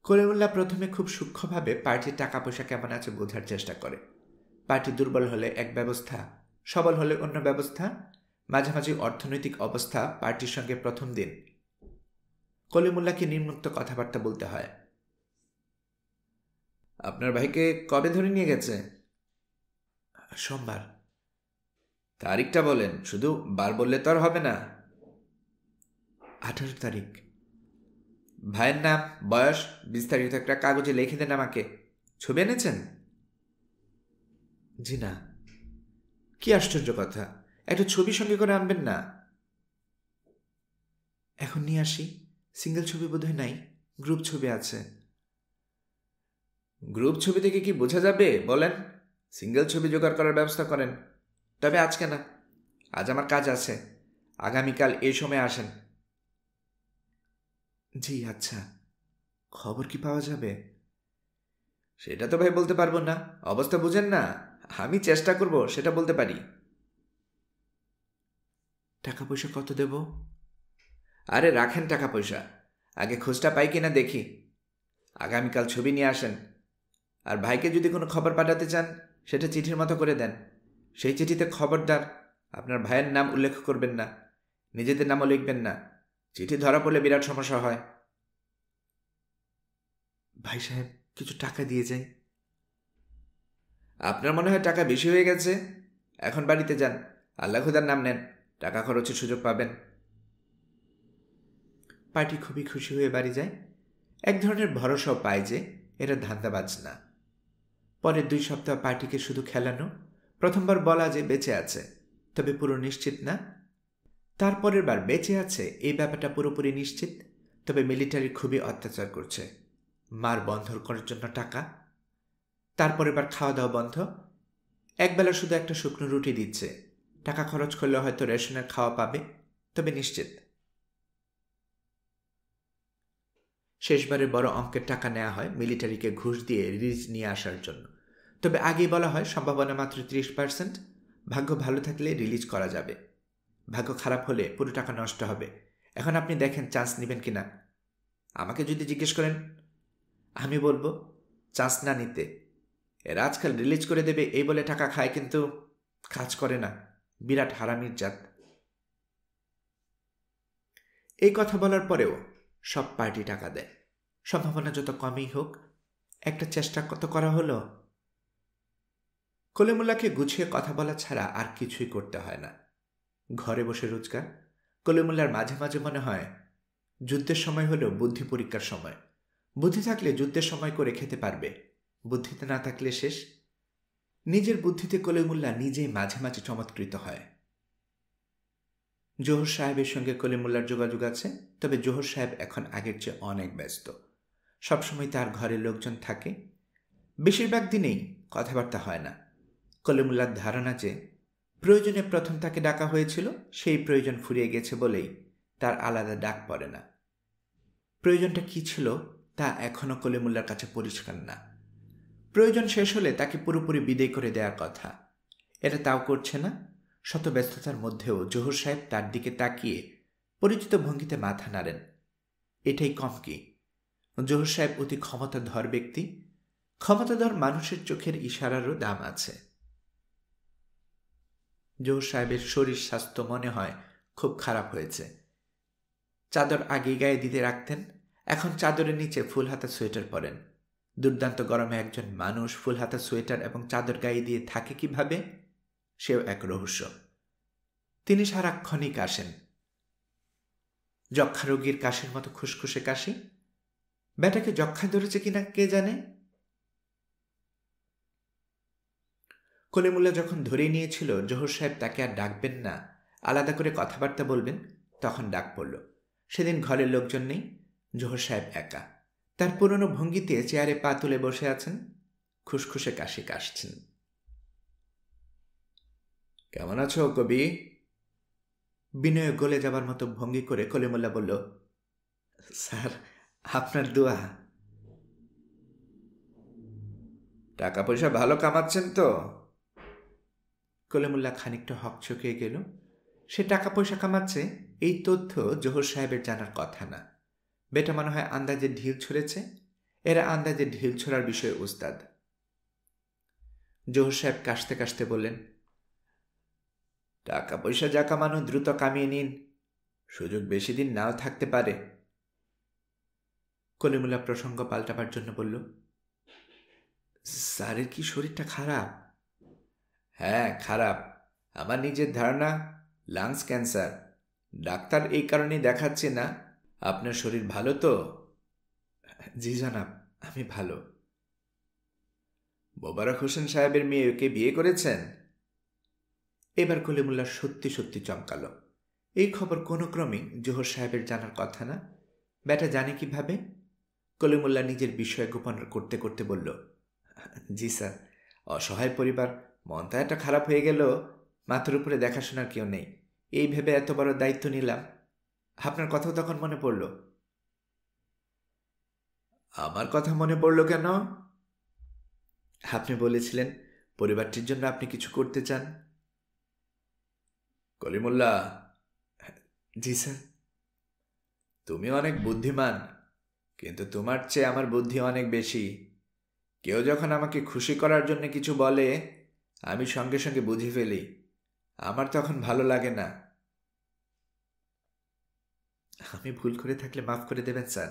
কলিমুল্লাহ প্রথমে খুব সূক্ষ্মভাবে পার্টির টাকা পয়সা কেমন আছে বোঝার চেষ্টা করে। পার্টি দুর্বল হলে এক ব্যবস্থা, সবল হলে অন্য ব্যবস্থা, মাঝামাঝি অর্থনৈতিক অবস্থা পার্টির সঙ্গে প্রথম দিন। কলিমুল্লাহকে নিম্নোক্ত কথাবার্তা বলতে হয়। আপনার ভাইকে কবে ধরে নিয়ে গেছে? সোমবার। তারিখটা বলেন, শুধু বার বললে তো আর হবে না। 18 তারিখ। ভাইয়ের নাম, বয়স, বিস্তারিত একটা কাগজে লিখে দেন আমাকে। ছবি এনেছেন? জি না। কি আশ্চর্য কথা, একটা ছবি সঙ্গে করে আনবেন না? এখন নিয়ে আসি। সিঙ্গেল ছবি বোধহয় নাই, গ্রুপ ছবি আছে। গ্রুপ ছবি থেকে কি বোঝা যাবে বলেন? সিঙ্গেল ছবি জোগাড় করার ব্যবস্থা করেন। তবে আজকে না, আজ আমার কাজ আছে, আগামীকাল এই সময় আসেন। জি আচ্ছা। খবর কি পাওয়া যাবে? সেটা তো ভাই বলতে পারবো না, অবস্থা বুঝেন না। আমি চেষ্টা করব সেটা বলতে পারি। টাকা পয়সা কত দেব? আরে রাখেন টাকা পয়সা, আগে খোঁজটা পাই কিনা দেখি। আগামীকাল ছবি নিয়ে আসেন। আর ভাইকে যদি কোনো খবর পাঠাতে চান সেটা চিঠির মতো করে দেন। সেই চিঠিতে খবরদার আপনার ভাইয়ের নাম উল্লেখ করবেন না, নিজেদের নামও লিখবেন না। চিঠি ধরা পড়লে বিরাট সমস্যা হয়। ভাই সাহেব, কিছু টাকা দিয়ে যাই। আপনার মনে হয় টাকা বেশি হয়ে গেছে? এখন বাড়িতে যান, আল্লাহ খুদার নাম নেন, টাকা খরচের সুযোগ পাবেন। পার্টি খুবই খুশি হয়ে বাড়ি যায়। এক ধরনের ভরসাও পায় যে এরা ধান্দাবাজ না। পরের 2 সপ্তাহ পার্টিকে শুধু খেলানো। প্রথমবার বলা যে বেঁচে আছে, তবে পুরো নিশ্চিত না। তারপরের বার বেঁচে আছে এই ব্যাপারটা পুরোপুরি নিশ্চিত, তবে মিলিটারি খুবই অত্যাচার করছে। মার বন্ধ করার জন্য টাকা। তারপরের বার খাওয়া দাওয়া বন্ধ, একবেলা শুধু একটা শুকনো রুটি দিচ্ছে। টাকা খরচ করলে হয়তো রেশনের খাওয়া পাবে, তবে নিশ্চিত। শেষবারে বড় অঙ্কের টাকা নেওয়া হয় মিলিটারিকে ঘুষ দিয়ে রিলিজ নিয়ে আসার জন্য। তবে আগেই বলা হয় সম্ভাবনা মাত্র 30%, ভাগ্য ভালো থাকলে রিলিজ করা যাবে, ভাগ্য খারাপ হলে পুরো টাকা নষ্ট হবে। এখন আপনি দেখেন চান্স নেবেন কিনা। আমাকে যদি জিজ্ঞেস করেন, আমি বলবো চান্স না নিতে। এরা আজকাল রিলিজ করে দেবে এই বলে টাকা খায়, কিন্তু কাজ করে না, বিরাট হারামির জাত। এই কথা বলার পরেও সব পার্টি টাকা দেয়। সম্ভাবনা যত কমই হোক, একটা চেষ্টা কত করা হলো। কলিমুল্লাহকে গুছিয়ে কথা বলা ছাড়া আর কিছুই করতে হয় না। ঘরে বসে রোজগার। কলিমুল্লাহর মাঝে মাঝে মনে হয় যুদ্ধের সময় হলো বুদ্ধি পরীক্ষার সময়। বুদ্ধি থাকলে যুদ্ধের সময় করে খেতে পারবে, বুদ্ধিতে না থাকলে শেষ। নিজের বুদ্ধিতে কলিমুল্লাহ নিজেই মাঝে মাঝে চমৎকৃত হয়। জোহর সাহেবের সঙ্গে কলিমুল্লাহর যোগাযোগ আছে, তবে জোহর সাহেব এখন আগের চেয়ে অনেক ব্যস্ত। সবসময় তার ঘরে লোকজন থাকে, বেশিরভাগ দিনেই কথাবার্তা হয় না। কলিমুল্লাহর ধারণা যে প্রয়োজনে প্রথম তাকে ডাকা হয়েছিল, সেই প্রয়োজন ফুরিয়ে গেছে বলেই তার আলাদা ডাক পড়ে না। প্রয়োজনটা কি ছিল তা এখনও কলিমুল্লাহর কাছে পরিষ্কার না। প্রয়োজন শেষ হলে তাকে পুরোপুরি বিদায় করে দেওয়ার কথা, এটা তাও করছে না। শত ব্যস্ততার মধ্যেও জোহর সাহেব তার দিকে তাকিয়ে পরিচিত ভঙ্গিতে মাথা নাড়েন। এটাই কম কি? জোহর সাহেব অতি ক্ষমতাধর ব্যক্তি। ক্ষমতাধর মানুষের চোখের ইশারারও দাম আছে। জোহর সাহেবের শরীর স্বাস্থ্য মনে হয় খুব খারাপ হয়েছে। চাদর আগে গায়ে দিতে রাখতেন, এখন চাদরের নিচে ফুল হাতা সোয়েটার পরেন। দুর্দান্ত গরমে একজন মানুষ ফুল হাতা সোয়েটার এবং চাদর গায়ে দিয়ে থাকে কিভাবে, সেও এক রহস্য। তিনি সারাক্ষণই কাশেন, যক্ষা রোগীর কাশির মতো খুসখুসে কাশি। ব্যাটাকে যক্ষা ধরেছে কিনা কে জানে। কলিমুল্লাহ যখন ধরে নিয়েছিল জোহর সাহেব তাকে আর ডাকবেন না, আলাদা করে কথাবার্তা বলবেন, তখন ডাক পড়ল। সেদিন ঘরের লোকজন নেই, জোহর সাহেব একা। তার পুরনো ভঙ্গিতে চেয়ারে পা তুলে বসে আছেন, খুসখুসে কাশি কাশছেন। কেমন আছো কবি? বিনয়ে গলে যাবার মতো ভঙ্গি করে কলিমুল্লাহ বলল, স্যার, আপনার দোয়া। টাকা পয়সা ভালো কামাচ্ছেন তো? কলিমুল্লাহ খানিকটা হকচকিয়ে গেল। সে টাকা পয়সা কামাচ্ছে, এই তথ্য জোহর সাহেবের জানার কথা না। বেটা মনে হয় আন্দাজে ঢিল ছুঁড়েছে। এরা আন্দাজে ঢিল ছোড়ার বিষয়ে উস্তাদ। জোহর সাহেব কাশতে কাশতে বললেন, টাকা পয়সা যা কামানো দ্রুত কামিয়ে নিন, সুযোগ বেশি দিন নাও থাকতে পারে। কলিমুল্লাহ প্রসঙ্গ পাল্টাবার জন্য বলল, স্যারের কি শরীরটা খারাপ? হ্যাঁ, খারাপ। আমার নিজের ধারণা লাংস ক্যান্সার। ডাক্তার এই কারণেই দেখাচ্ছে না। আপনার শরীর ভালো তো? জি জনাব, আমি ভালো। মোবারক হোসেন সাহেবের মেয়েকে বিয়ে করেছেন? এবার কলিমুল্লাহ সত্যি সত্যি চমকাল। এই খবর কোনো ক্রমেই জোহর সাহেবের জানার কথা না। ব্যাটা জানে কিভাবে? কলিমুল্লাহ নিজের বিষয় গোপন করতে করতে বলল, জি স্যার, অসহায় পরিবার, মনটা একটা খারাপ হয়ে গেল। মাথার উপরে দেখাশোনার কেউ নেই, এই ভেবে এত বড় দায়িত্ব নিলাম। আপনার কথাও তখন মনে পড়ল। আমার কথা মনে পড়ল কেন? আপনি বলেছিলেন পরিবারটির জন্য আপনি কিছু করতে চান। কলিমুল্লাহ, জি স্যার। তুমি অনেক বুদ্ধিমান, কিন্তু তোমার চেয়ে আমার বুদ্ধি অনেক বেশি। কেউ যখন আমাকে খুশি করার জন্য কিছু বলে, আমি সঙ্গে সঙ্গে বুঝে ফেলি। আমার তখন ভালো লাগে না। আমি ভুল করে থাকলে মাফ করে দেবেন স্যার।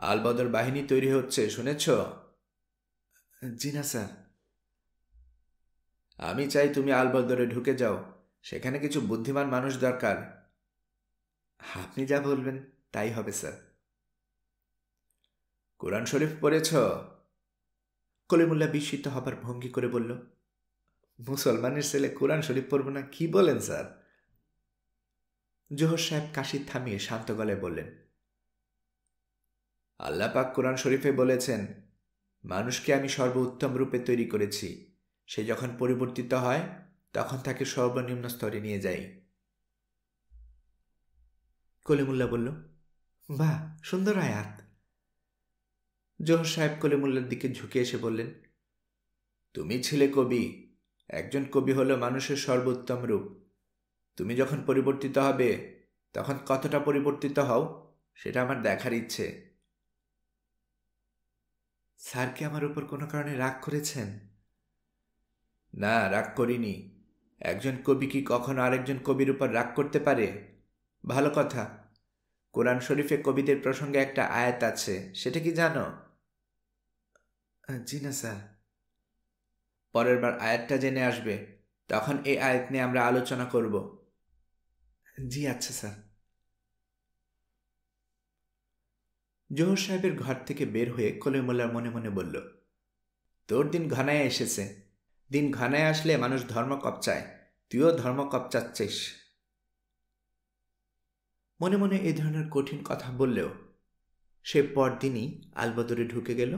আলবদর বাহিনী তৈরি হচ্ছে, শুনেছ? জি না স্যার। আমি চাই তুমি আলবদরে ঢুকে যাও। সেখানে কিছু বুদ্ধিমান মানুষ দরকার। আপনি যা বলবেন তাই হবে স্যার। কোরআন শরীফ পড়েছ? কলিমুল্লাহ বিস্মিত হবার ভঙ্গি করে বলল, মুসলমানের ছেলে কোরআন শরীফ পড়ব না, কি বলেন স্যার? জোহর সাহেব কাশি থামিয়ে শান্ত গলায় বললেন, আল্লাহ পাক কোরআন শরীফে বলেছেন, মানুষকে আমি সর্বোত্তম রূপে তৈরি করেছি। সে যখন পরিবর্তিত হয় তখন তাকে সর্বনিম্ন স্তরে নিয়ে যাই। কলিমুল্লাহ বলল, বাহ, সুন্দর আয়াত। জোহর সাহেব কলিমুল্লার দিকে ঝুঁকে এসে বললেন, তুমি ছিলে কবি। একজন কবি হলো মানুষের সর্বোত্তম রূপ। তুমি যখন পরিবর্তিত হবে তখন কতটা পরিবর্তিত হও সেটা আমার দেখার ইচ্ছে। স্যার কি আমার উপর কোনো কারণে রাগ করেছেন? না, রাগ করিনি। একজন কবি কি কখনো আরেকজন কবির উপর রাগ করতে পারে? ভালো কথা। কোরআন শরীফে কবিদের প্রসঙ্গে একটা আয়াত আছে, সেটা কি জানো? জি না স্যার। পরের বার আয়াতটা জেনে আসবে, তখন এই আয়াত নিয়ে আমরা আলোচনা করব। জি আচ্ছা স্যার। জোহর সাহেবের ঘর থেকে বের হয়ে কলিমুল্লাহ মনে মনে বলল, তোর দিন ঘনায় এসেছে। দিন ঘনায় আসলে মানুষ ধর্ম কপচায়, তুইও ধর্ম কপচাচ্ছিস। মনে মনে এই ধরনের কঠিন কথা বললেও সে পরদিনই আলবদরে ঢুকে গেল।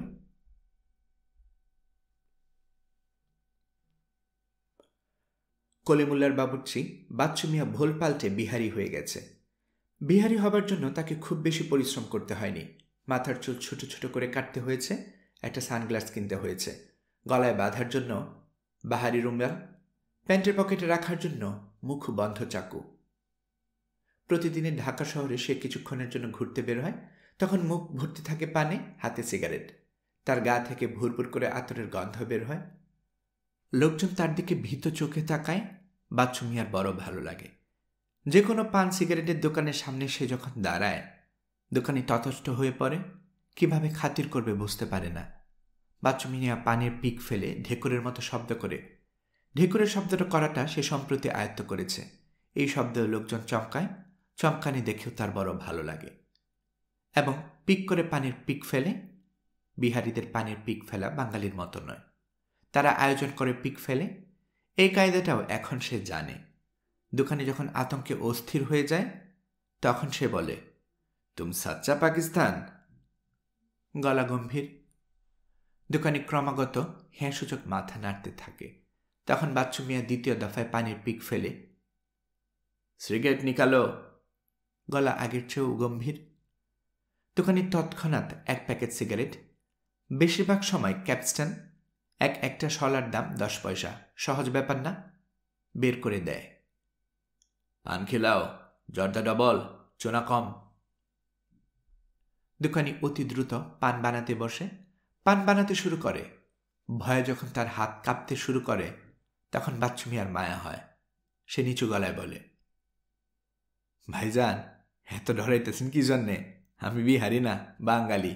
কলিমুল্লার বাবুর্চি বাচ্চু মিয়া ভোল পাল্টে বিহারি হয়ে গেছে। বিহারি হবার জন্য তাকে খুব বেশি পরিশ্রম করতে হয়নি। মাথার চুল ছোট ছোট করে কাটতে হয়েছে, একটা সানগ্লাস কিনতে হয়েছে, গলায় বাঁধার জন্য বাহারি রুমাল, প্যান্টের পকেটে রাখার জন্য মুখ বন্ধ চাকু। প্রতিদিনের ঢাকা শহরে সে কিছুক্ষণের জন্য ঘুরতে বের হয়, তখন মুখ ভর্তি থাকে পানে, হাতে সিগারেট। তার গা থেকে ভুরভুর করে আতরের গন্ধ বের হয়। লোকজন তার দিকে ভীত চোখে তাকায়। বাচ্চু মিয়ার বড় ভালো লাগে। যে কোনো পান সিগারেটের দোকানের সামনে সে যখন দাঁড়ায়, দোকানি ততষ্ট হয়ে পড়ে। কিভাবে খাতির করবে বুঝতে পারে না। বাচ্চু মিয়া পানের পিক ফেলে ঢেকুরের মতো শব্দ করে। ঢেকুরের শব্দটা করাটা সে সম্প্রতি আয়ত্ত করেছে। এই শব্দ লোকজন চমকায়, চমকানি দেখেও তার বড় ভালো লাগে। এবং পিক করে পানির পিক ফেলে। বিহারিদের পানির পিক ফেলা বাঙালির মতো নয়, তারা আয়োজন করে পিক ফেলে। এই কায়দাটাও এখন সে জানে। দোকানি যখন আতঙ্কে অস্থির হয়ে যায় তখন সে বলে, তুম সাচ্চা পাকিস্তান? গলা গম্ভীর। দোকানি ক্রমাগত হ্যাঁ সূচক মাথা নাড়তে থাকে। তখন বাচ্চু মিয়া দ্বিতীয় দফায় পানির পিক ফেলে, সিগারেট নিকালো। গলা আগের চেয়েও গম্ভীর। দোকানি তৎক্ষণাৎ এক প্যাকেট সিগারেট, বেশিরভাগ সময় ক্যাপস্টন, একটা শলার দাম 10 পয়সা, সহজ ব্যাপার না, বের করে দেয়। পান খিলাও, জর্দা ডবল, চোনা কম। দোকানি অতি দ্রুত পান বানাতে বসে। পান বানাতে শুরু করে। ভয়ে যখন তার হাত কাঁপতে শুরু করে তখন বাচ্চু মিয়ার মায়া হয়। সে নিচু গলায় বলে, ভাইজান, এত ডরাইতেছেন কি জন্যে? আমি বিহারি না, বাঙালি।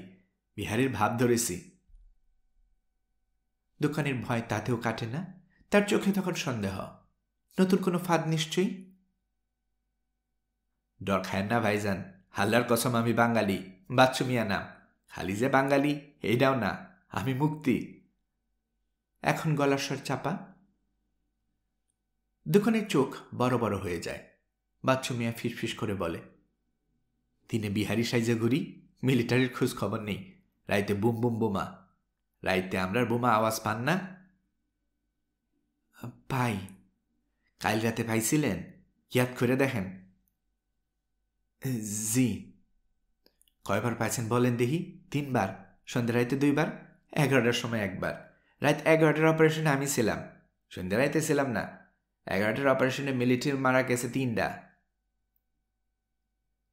বিহারির ভাব ধরেছি। দোকানের ভয় তাতেও কাটে না। তার চোখে তখন সন্দেহ। নতুন কোনো ফাঁদ নিশ্চয়ই। ডর খায়েন না ভাইজান, হাল্লার কসম আমি বাঙালি, বাচ্চু মিয়া নাম। খালি যে বাঙালি এইটাও না, আমি মুক্তি। এখন গলার স্বর চাপা। দোকানের চোখ বড় বড় হয়ে যায়। বাচ্চু মিয়া ফিসফিস করে বলে, দিনে বিহারি সাইজে ঘুরি, মিলিটারির খোঁজ খবর নেই। রাইতে বুম বুম বোমা। রাইতে আমরার বোমা আওয়াজ পান না? পাই। কাল রাতে পাইছিলেন? ইয়াদ করে দেখেন। জি। কয়বার পাইছেন বলেন দেখি? 3 বার। সন্ধ্যা রাইতে 2 বার, 11টার সময় 1 বার। রাত 11টার অপারেশনে আমি ছিলাম, সন্ধ্যা রাইতে ছিলাম না। 11টার অপারেশনে মিলিটারি মারা গেছে 3টা।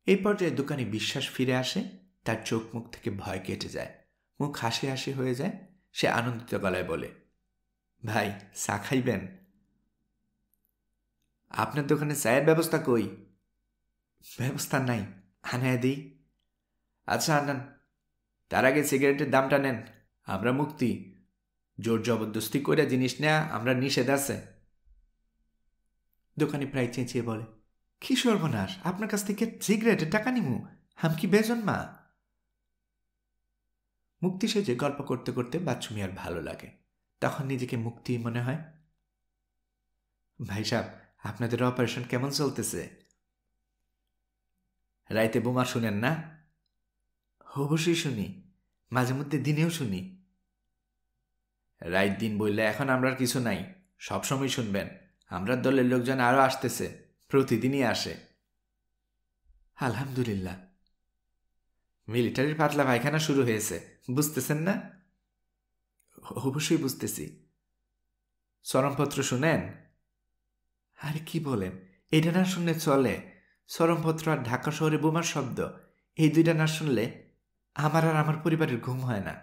এই পর্যায়ে দোকানে বিশ্বাস ফিরে আসে। তার চোখ মুখ থেকে ভয় কেটে যায়, মুখ হাসি হাসি হয়ে যায়। সে আনন্দিত গলায় বলে, ভাই চা খাইবেন? আপনার দোকানে চায়ের ব্যবস্থা কই? ব্যবস্থা নাই, আনায় দিই। আচ্ছা আনান। তার আগে সিগারেটের দামটা নেন। আমরা মুক্তি, জোর জবরদস্তি করে জিনিস নেয়া আমরা নিষেধ আছে। দোকানি প্রায় চেঁচিয়ে বলে, কি সর্বনাশ, আপনার কাছ থেকে সিগারেটের টাকা নিমু? হাম কি বেজন মা? মুক্তি সেজে গল্প করতে করতে বাচ্চু মিয়ার ভালো লাগে। তখন নিজেকে মুক্তি মনে হয়। ভাই সাহেব, আপনাদের অপারেশন কেমন চলতেছে? রাইতে বোমা শুনেন না? অবশ্যই শুনি, মাঝে মধ্যে দিনেও শুনি। রাত দিন বললে এখন আমরার কিছু নাই, সবসময় শুনবেন। আমরার দলের লোকজন আরও আসতেছে, প্রতিদিনই আসে। আলহামদুলিল্লাহ। মিলিটারির পাতলা পায়খানা শুরু হয়েছে, বুঝতেছেন না? অবশ্যই বুঝতেছি। চরমপত্র শুনেন? আরে কি বলেন, এটা না শুনলে চলে? চরমপত্র আর ঢাকা শহরে বোমার শব্দ, এই দুইটা না শুনলে আমার আর আমার পরিবারের ঘুম হয় না।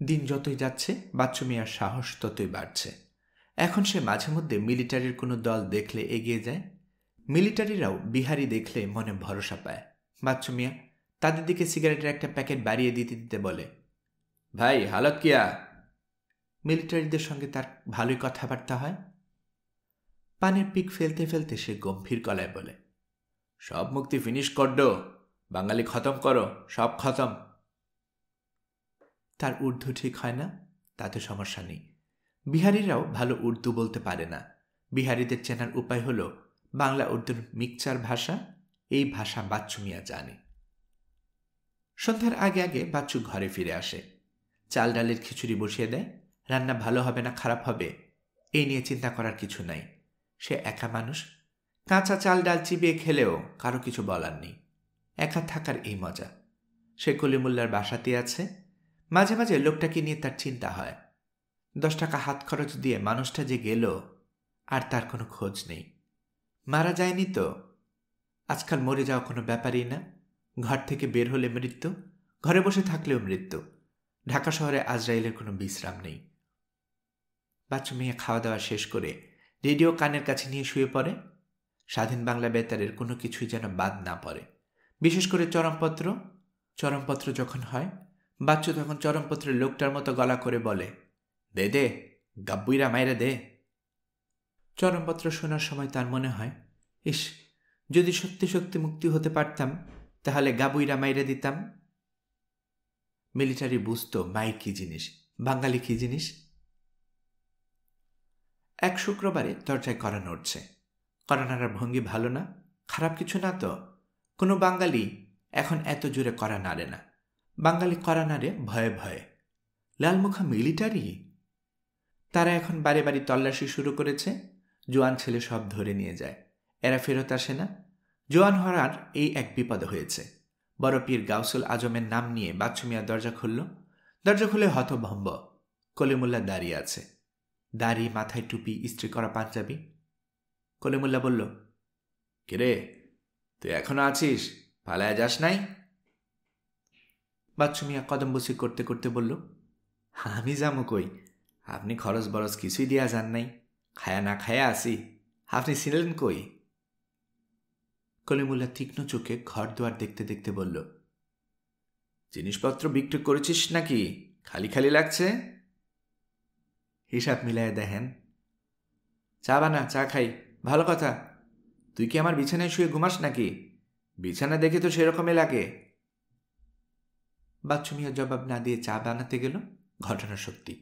দিন যতই যাচ্ছে বাচ্চু মিয়ার সাহস ততই বাড়ছে। এখন সে মাঝে মধ্যে মিলিটারির কোনো দল দেখলে এগিয়ে যায়। মিলিটারিরাও বিহারি দেখলে মনে ভরসা পায়। বাচ্চু মিয়া তাদের দিকে সিগারেটের একটা প্যাকেট বাড়িয়ে দিতে দিতে বলে, ভাই হালত কিয়া? মিলিটারিদের সঙ্গে তার ভালোই কথাবার্তা হয়। পানের পিক ফেলতে ফেলতে সে গম্ভীর গলায় বলে, সব মুক্তি ফিনিশ করডো, বাঙালি খতম করো, সব খতম। তার উর্দু ঠিক হয় না, তাতে সমস্যা নেই। বিহারিরাও ভালো উর্দু বলতে পারে না। বিহারিদের চেনার উপায় হলো বাংলা উর্দুর মিক্সচার ভাষা। এই ভাষা বাচ্চু মিয়া জানে। সন্ধ্যার আগে আগে বাচ্চু ঘরে ফিরে আসে। চাল ডালের খিচুড়ি বসিয়ে দেয়। রান্না ভালো হবে না খারাপ হবে এই নিয়ে চিন্তা করার কিছু নাই। সে একা মানুষ, কাঁচা চাল ডাল চিবিয়ে খেলেও কারো কিছু বলার নেই। একা থাকার এই মজা। সে কলিমুল্লার বাসাতে আছে। মাঝে মাঝে লোকটাকে নিয়ে তার চিন্তা হয়। 10 টাকা হাত খরচ দিয়ে মানুষটা যে গেল, আর তার কোনো খোঁজ নেই। মারা যায়নি তো? আজকাল মরে যাওয়া কোনো ব্যাপারই না। ঘর থেকে বের হলে মৃত্যু, ঘরে বসে থাকলেও মৃত্যু। ঢাকা শহরে আজরাইলের কোনো বিশ্রাম নেই। বাচ্চু মিয়া খাওয়া দাওয়া শেষ করে রেডিও কানের কাছে নিয়ে শুয়ে পড়ে। স্বাধীন বাংলা বেতারের কোনো কিছুই যেন বাদ না পড়ে। বিশেষ করে চরমপত্র। চরমপত্র যখন হয়, বাচ্চু তখন চরমপত্রের লোকটার মতো গলা করে বলে, দে দে, গাব্বুইরা মাইরে দে। চরমপত্র শোনার সময় তার মনে হয়, ইস, যদি সত্যি সত্যি মুক্তি হতে পারতাম তাহলে গাবুইরা মাইরে দিতাম। মিলিটারি বুঝতো মাইর কি জিনিস, বাঙালি কি জিনিস। এক শুক্রবারে দরজায় কড়া নড়ছে। কড়া নাড়ার ভঙ্গি ভালো না, খারাপ কিছু না তো। কোনো বাঙালি এখন এত জোরে কড়া নাড়ে না। বাঙালি কড়া নাড়ে ভয়ে ভয়ে। লালমুখা মিলিটারি। তারা এখন বাড়ি বাড়ি তল্লাশি শুরু করেছে। জোয়ান ছেলে সব ধরে নিয়ে যায়। এরা ফেরত আসে না। জোয়ান হওয়ার এই এক বিপদ হয়েছে। বড় পীর গাউসুল আজমের নাম নিয়ে বাচ্চু মিয়া দরজা খুলল। দরজা খুলে হতভম্ব। কলিমুল্লাহ দাঁড়িয়ে আছে। দাড়ি, মাথায় টুপি, ইস্ত্রি করা পাঞ্জাবি। কলিমুল্লাহ বলল, কিরে, তুই এখনো আছিস? পালায়া যাস নাই? বাচ্চু মিয়া কদমবসি করতে করতে বলল, আমি যামু কই? আপনি খরচ বরচ কিছুই দিয়া যান নাই। খায়া না খায়া আসি। আপনি ছিলেন কই? কলিমুল্লাহ তীক্ষ্ণ চোখে ঘর দুয়ার দেখতে দেখতে বলল, জিনিসপত্র বিক্রি করেছিস নাকি? খালি খালি লাগছে। হিসাব মিলায় দেখেন। চা বানা, চা খাই। ভালো কথা। তুই কি আমার বিছানায় শুয়ে ঘুমাস নাকি? বিছানা দেখে তো সেরকমই লাগে। বাচ্চু মিয়া জবাব না দিয়ে চা বানাতে গেল। ঘটনা সত্যি।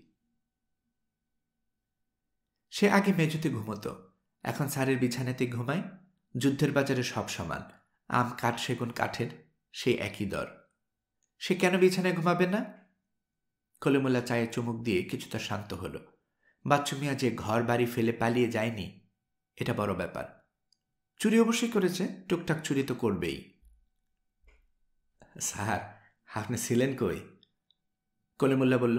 সে আগে মেঝেতে ঘুমতো, এখন স্যারের বিছানাতে ঘুমায়। যুদ্ধের বাজারে সব সমান। আম কাঠ, সেগুন কাঠের সেই একই দর। সে কেন বিছানায় ঘুমাবে না? কলিমুল্লাহ চায়ে চুমুক দিয়ে কিছুটা শান্ত হল। বাচ্চু মিয়া যে ঘর বাড়ি ফেলে পালিয়ে যায়নি, এটা বড় ব্যাপার। চুরি অবশ্যই করেছে, টুকটাক চুরি তো করবেই। স্যার, আপনি ছিলেন কই? কলিমুল্লাহ বলল,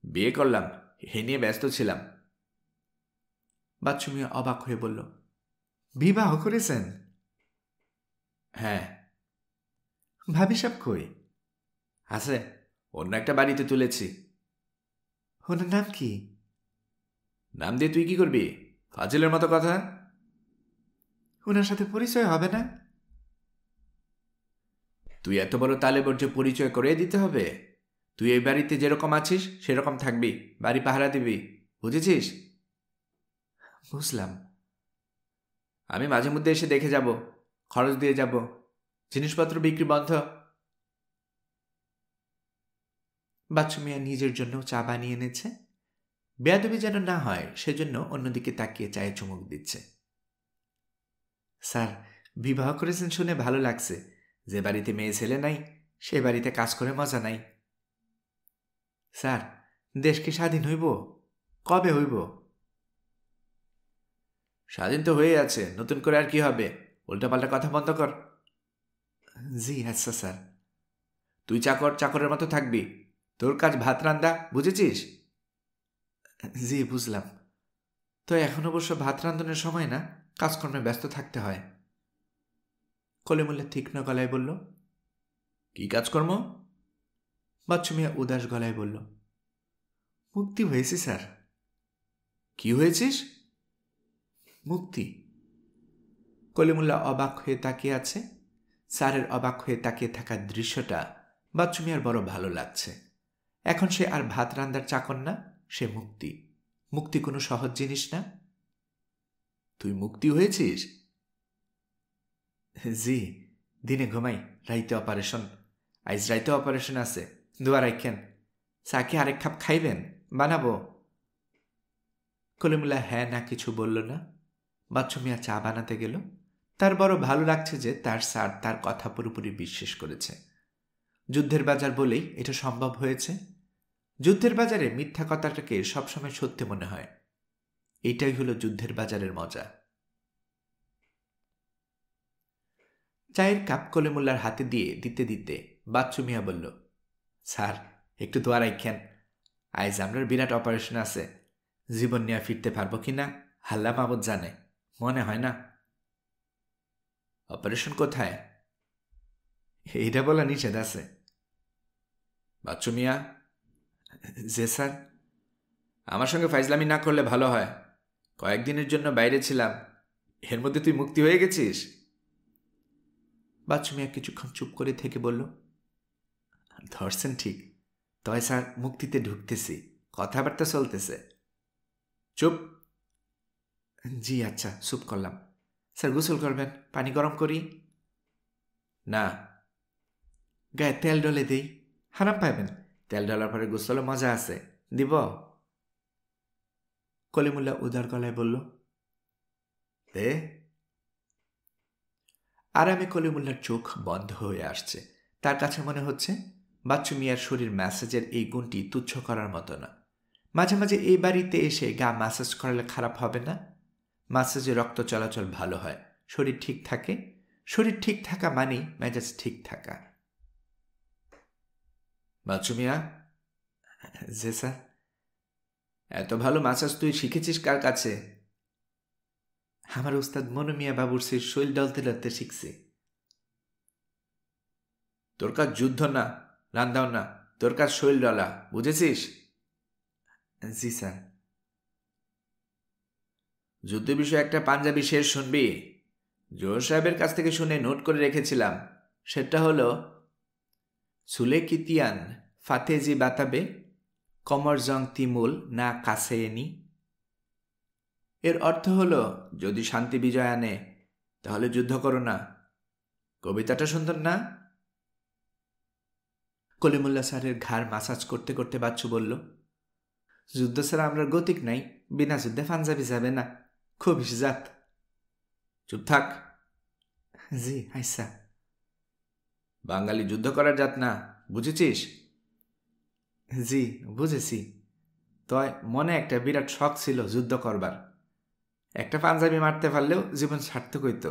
বিয়ে করলাম, হে নিয়ে ব্যস্ত ছিলাম। বাচ্চু মিয়া অবাক হয়ে বলল, বিবাহ করেছেন? হ্যাঁ। ভাবি সাহেব কই? আছে, অন্য একটা বাড়িতে তুলেছি। ওনার নাম কি? নাম দিয়ে তুই কি করবি? ফাজিলের মতো কথা। ওনার সাথে পরিচয় হবে না? তুই এত বড় তালেবর যে পরিচয় করে দিতে হবে? তুই এই বাড়িতে যেরকম আছিস সেরকম থাকবি, বাড়ি পাহারা দিবি, বুঝেছিস? বুঝলাম। আমি মাঝে মধ্যে এসে দেখে যাব, খরচ দিয়ে যাব। জিনিসপত্র বিক্রি বন্ধ। বাচ্চু মিয়া নিজের জন্য চা বানিয়ে এনেছে। বেয়াদবি যেন না হয় সেজন্য অন্যদিকে তাকিয়ে চায়ে চুমুক দিচ্ছে। স্যার, বিবাহ করেছেন শুনে ভালো লাগছে। যে বাড়িতে মেয়ে ছেলে নাই সে বাড়িতে কাজ করে মজা নাই। স্যার, দেশ কি স্বাধীন হইব? কবে হইব? স্বাধীন তো হয়ে আছে, নতুন করে আর কি হবে? উল্টাপাল্টা কথা বন্ধ কর। জি আচ্ছা স্যার। তুই চাকরের মতো থাকবি। তোর কাজ ভাত রান্দা, বুঝেছিস? জি বুঝলাম। তো এখন অবশ্য ভাত রান্ধনের সময় না, কাজকর্মে ব্যস্ত থাকতে হয়। কলিমুল্লাহ তীক্ষ্ণ গলায় বলল, কি কাজকর্ম? বাচ্চু মিয়া উদাস গলায় বলল, মুক্তি হয়েছি স্যার। কি হয়েছিস? মুক্তি। কলিমুল্লাহ অবাক হয়ে তাকিয়ে আছে। স্যারের অবাক হয়ে তাকিয়ে থাকার দৃশ্যটা বাচ্চু মিয়ার বড় ভালো লাগছে। এখন সে আর ভাত রান্দার চাকর না, সে মুক্তি। মুক্তি কোনো সহজ জিনিস না। তুই মুক্তি হয়েছিস? জি, দিনে ঘুমাই, রাইতে অপারেশন। আইজ রাইতে অপারেশন আছে, দোয়া রাখেন। চাকে আরেক খাপ খাইবেন? বানাবো। কলিমুল্লাহ হ্যাঁ না কিছু বলল না। বাচ্চু মিয়া চা বানাতে গেল। তার বড় ভালো লাগছে যে তার স্যার তার কথা পুরোপুরি বিশ্বাস করেছে। যুদ্ধের বাজার বলেই এটা সম্ভব হয়েছে। যুদ্ধের বাজারে মিথ্যা কথাটাকে সবসময় সত্যি মনে হয়। এইটাই হলো যুদ্ধের বাজারের মজা। চায়ের কাপ কলিমুল্লার হাতে দিয়ে দিতে দিতে বাচ্চু মিয়া বলল, স্যার, একটু দোয়া রাখেন। আইজ আমরার বিরাট অপারেশন আছে। জীবন নিয়ে ফিরতে পারবো কিনা আল্লাহ মাবুদ জানে, মনে হয় না। অপারেশন কোথায়? এইটা বলা নিষেধ আছে। বাচ্চু মিয়া। যে স্যার। আমার সঙ্গে ফাইজলামি না করলে ভালো হয়। কয়েকদিনের জন্য বাইরে ছিলাম, এর মধ্যে তুই মুক্তি হয়ে গেছিস? বাচ্চু মিয়া কিছুক্ষণ চুপ করে থেকে বলল, ধরছেন ঠিক, তয় স্যার মুক্তিতে ঢুকতেছি, কথাবার্তা চলতেছে। চুপ। জি আচ্ছা, চুপ করলাম। স্যার গোসল করবেন? পানি গরম করি? না। গায়ে তেল ডলে দেই? হারাম পাইবেন। তেল ডলার পরে গোসলে মজা আছে, দিব? কলিমুল্লাহ উদার গলায় বলল, দে। আরামে কলিমুল্লার চোখ বন্ধ হয়ে আসছে। তার কাছে মনে হচ্ছে বাচ্চু মিয়ার শরীর ম্যাসাজের এই গুণটি তুচ্ছ করার মতো না। মাঝে মাঝে এই বাড়িতে এসে গা ম্যাসাজ করালে খারাপ হবে না? ম্যাসাজে রক্ত চলাচল ভালো হয়, শরীর ঠিক থাকে। শরীর ঠিক থাকা মানেই মেজাজ ঠিক থাকা। বাচ্চু মিয়া। জি স্যার। এত ভালো ম্যাসাজ তুই শিখেছিস কার কাছে? আমার উস্তাদ মনু মিয়া বাবুর্চির শৈল ডলতে ডলতে শিখছি। তোর কাজ যুদ্ধ না, রান্দাও না, তোর কাজ শৈল ডলা, বুঝেছিস? জি স্যার। যুদ্ধ বিষয়ে একটা পাঞ্জাবি শের শুনবি? জোহর সাহেবের কাছ থেকে শুনে নোট করে রেখেছিলাম। সেটা হলো, সুলে কিতিয়ান ফাতেজি বাতাবে কমর জং তিমুল না কাছেনি। এর অর্থ হলো, যদি শান্তি বিজয় আনে তাহলে যুদ্ধ করো না। কবিতাটা সুন্দর না? কলিমুল্লাহ স্যারের ঘাড় মাসাজ করতে করতে বাচ্চু বলল, যুদ্ধ ছাড়া আমরা গতিক নাই, বিনা যুদ্ধে পাঞ্জাবি যাবে না, খুব জাত। চুপ থাক। জি আইসা। বাঙালি যুদ্ধ করার জাত না, বুঝেছিস? জি বুঝেছি। তয় মনে একটা বিরাট শখ ছিল যুদ্ধ করবার। একটা পাঞ্জাবি মারতে পারলেও জীবন সার্থক হইত।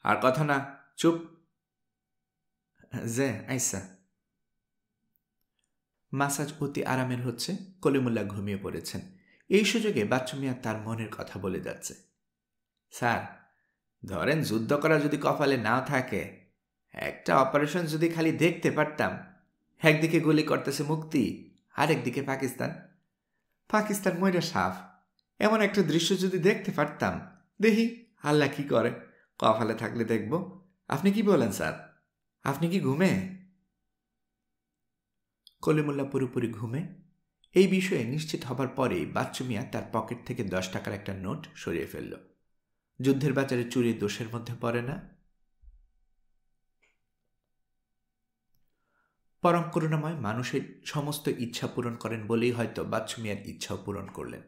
আর কথা না, চুপ। যে আইসা। মাসাজ অতি আরামের হচ্ছে। কলিমুল্লাহ ঘুমিয়ে পড়েছেন। এই সুযোগে বাচ্চু মিয়া তার মনের কথা বলে যাচ্ছে। স্যার, ধরেন যুদ্ধ করা যদি কপালে নাও থাকে, একটা অপারেশন যদি খালি দেখতে পারতাম। একদিকে গুলি করতেছে মুক্তি, আরেকদিকে পাকিস্তান। পাকিস্তান ময়রা সাফ। এমন একটা দৃশ্য যদি দেখতে পারতাম, দেখি আল্লাহ কি করে, কপালে থাকলে দেখব। আপনি কি বলেন স্যার? আপনি কি ঘুমে? কলিমুল্লাহ পুরোপুরি ঘুমে। এই বিষয়ে নিশ্চিত হবার পরেই বাচ্চু মিয়া তার পকেট থেকে 10 টাকার একটা নোট সরিয়ে ফেলল। যুদ্ধের বাজারে চুরি দোষের মধ্যে পড়ে না। পরম করুণাময় মানুষের সমস্ত ইচ্ছা পূরণ করেন বলেই হয়তো বাচ্চু মিয়ার ইচ্ছাও পূরণ করলেন।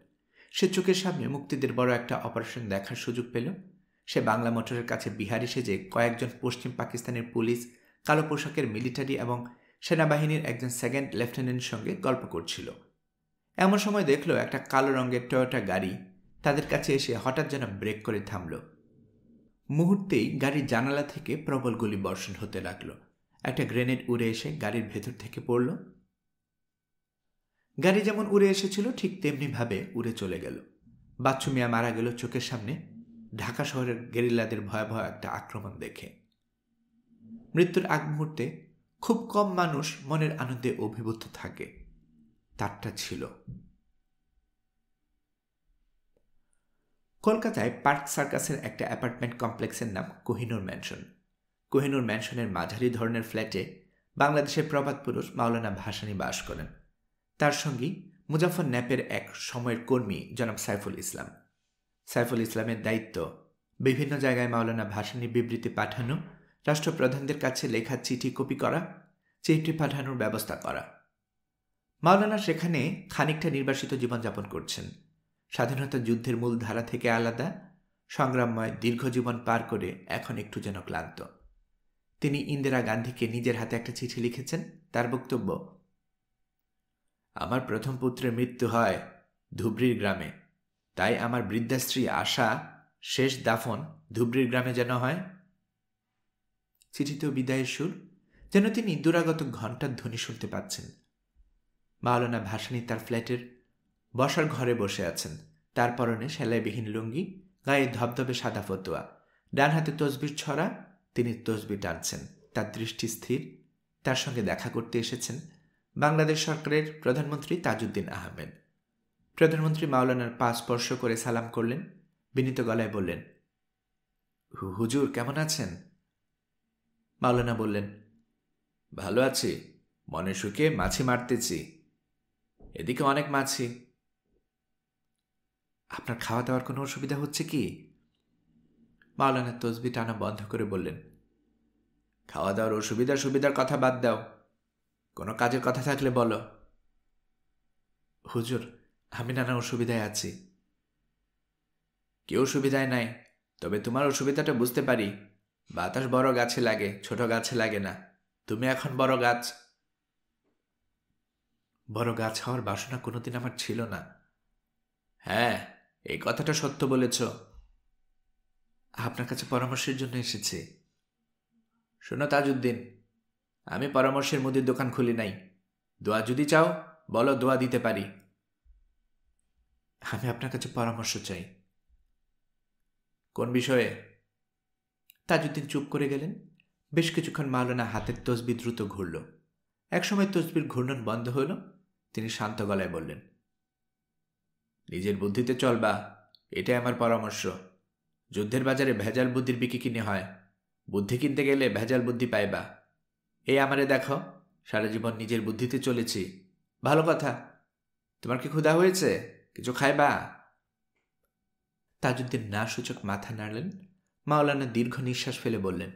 সে চোখের সামনে মুক্তিদের বড় একটা অপারেশন দেখার সুযোগ পেল। সে বাংলা মোটরের কাছে বিহারি সেজে কয়েকজন পশ্চিম পাকিস্তানের পুলিশ, কালো পোশাকের মিলিটারি এবং সেনাবাহিনীর একজন সেকেন্ড লেফটেন্যান্টের সঙ্গে গল্প করছিল। এমন সময় দেখল একটা কালো রঙের টয়োটা গাড়ি তাদের কাছে এসে হঠাৎ যেন ব্রেক করে থামল। মুহূর্তেই গাড়ির জানালা থেকে প্রবল গুলি বর্ষণ হতে লাগলো। একটা গ্রেনেড উড়ে এসে গাড়ির ভেতর থেকে পড়ল। গাড়ি যেমন উড়ে এসেছিল ঠিক তেমনিভাবে উড়ে চলে গেল। বাচ্চু মিয়া মারা গেল চোখের সামনে ঢাকা শহরের গেরিলাদের ভয়াবহ একটা আক্রমণ দেখে। মৃত্যুর আগ মুহূর্তে খুব কম মানুষ মনের আনন্দে অভিভূত থাকে, তারটা ছিল। কলকাতায় পার্ক সার্কাসের একটা অ্যাপার্টমেন্ট কমপ্লেক্সের নাম কোহিনূর ম্যানশন। কোহিনূর ম্যানশনের মাঝারি ধরনের ফ্ল্যাটে বাংলাদেশের প্রবাদ পুরুষ মাওলানা ভাসানী বাস করেন। তার সঙ্গী মুজাফর ন্যাপের এক সময়ের কর্মী জনাব সাইফুল ইসলাম। সাইফুল ইসলামের দায়িত্ব বিভিন্ন জায়গায় মাওলানা ভাসানীর বিবৃতি পাঠানো, রাষ্ট্রপ্রধানদের কাছে লেখা চিঠি কপি করা, চিঠি পাঠানোর ব্যবস্থা করা। মাওলানা সেখানে খানিকটা নির্বাসিত জীবনযাপন করছেন। স্বাধীনতা যুদ্ধের মূল ধারা থেকে আলাদা, সংগ্রামময় দীর্ঘ জীবন পার করে এখন একটু যেন ক্লান্ত। তিনি ইন্দিরা গান্ধীকে নিজের হাতে একটা চিঠি লিখেছেন। তার বক্তব্য, আমার প্রথম পুত্রের মৃত্যু হয় ধুবড়ির গ্রামে, তাই আমার বৃদ্ধা স্ত্রী আশা শেষ দাফন ধুবড়ির গ্রামে যেন হয়। চিঠিতেও বিদায়ের সুর, যেন তিনি দুরাগত ঘণ্টার ধ্বনি শুনতে পাচ্ছেন। মাওলানা ভাসানী তার ফ্ল্যাটের বসার ঘরে বসে আছেন। তার পরনে সেলাইবিহীন লুঙ্গি, গায়ে ধবধবে সাদা ফতুয়া, ডান হাতে তসবির ছড়া। তিনি তসবি টানছেন। তার দৃষ্টি স্থির। তার সঙ্গে দেখা করতে এসেছেন বাংলাদেশ সরকারের প্রধানমন্ত্রী তাজউদ্দিন আহমেদ। প্রধানমন্ত্রী মাওলানার পা স্পর্শ করে সালাম করলেন। বিনীত গলায় বললেন, হুজুর কেমন আছেন? মাওলানা বললেন, ভালো আছি, মনে সুখে মাছি মারতেছি, এদিকে অনেক মাছি। আপনার খাওয়া দাওয়ার কোনো অসুবিধা হচ্ছে কি? মাওলানা তসবি টানা বন্ধ করে বললেন, খাওয়া দাওয়ার সুবিধার কথা বাদ দাও, কোনো কাজের কথা থাকলে বলো। হুজুর, আমি নানা অসুবিধায় আছি। কেউ অসুবিধায় নাই, তবে তোমার অসুবিধাটা বুঝতে পারি। বাতাস বড় গাছে লাগে, ছোট গাছে লাগে না। তুমি এখন বড় গাছ। বড় গাছ হওয়ার বাসনা কোনোদিন আমার ছিল না। হ্যাঁ, এই কথাটা সত্য বলেছ। আপনার কাছে পরামর্শের জন্য এসেছি। শোনো তাজউদ্দিন, আমি পরামর্শের মুদির দোকান খুলি নাই। দোয়া যদি চাও বলো, দোয়া দিতে পারি। আমি আপনার কাছে পরামর্শ চাই। কোন বিষয়ে? তাজউদ্দিন চুপ করে গেলেন। বেশ কিছুক্ষণ মাওলানা হাতের তসবি দ্রুত ঘুরল। একসময় তসবির ঘূর্ণন বন্ধ হল। তিনি শান্ত গলায় বললেন, নিজের বুদ্ধিতে চলবা, এটাই আমার পরামর্শ। যুদ্ধের বাজারে ভেজাল বুদ্ধির বিক্রি কিনে হয়। বুদ্ধি কিনতে গেলে ভেজাল বুদ্ধি পাইবা। এই আমারে দেখো, সারা জীবন নিজের বুদ্ধিতে চলেছি। ভালো কথা। তোমার কি ক্ষুধা হয়েছে? কিছু খাইবা? তাজউদ্দিন না সূচক মাথা নাড়লেন। মাওলানা দীর্ঘ নিঃশ্বাস ফেলে বললেন,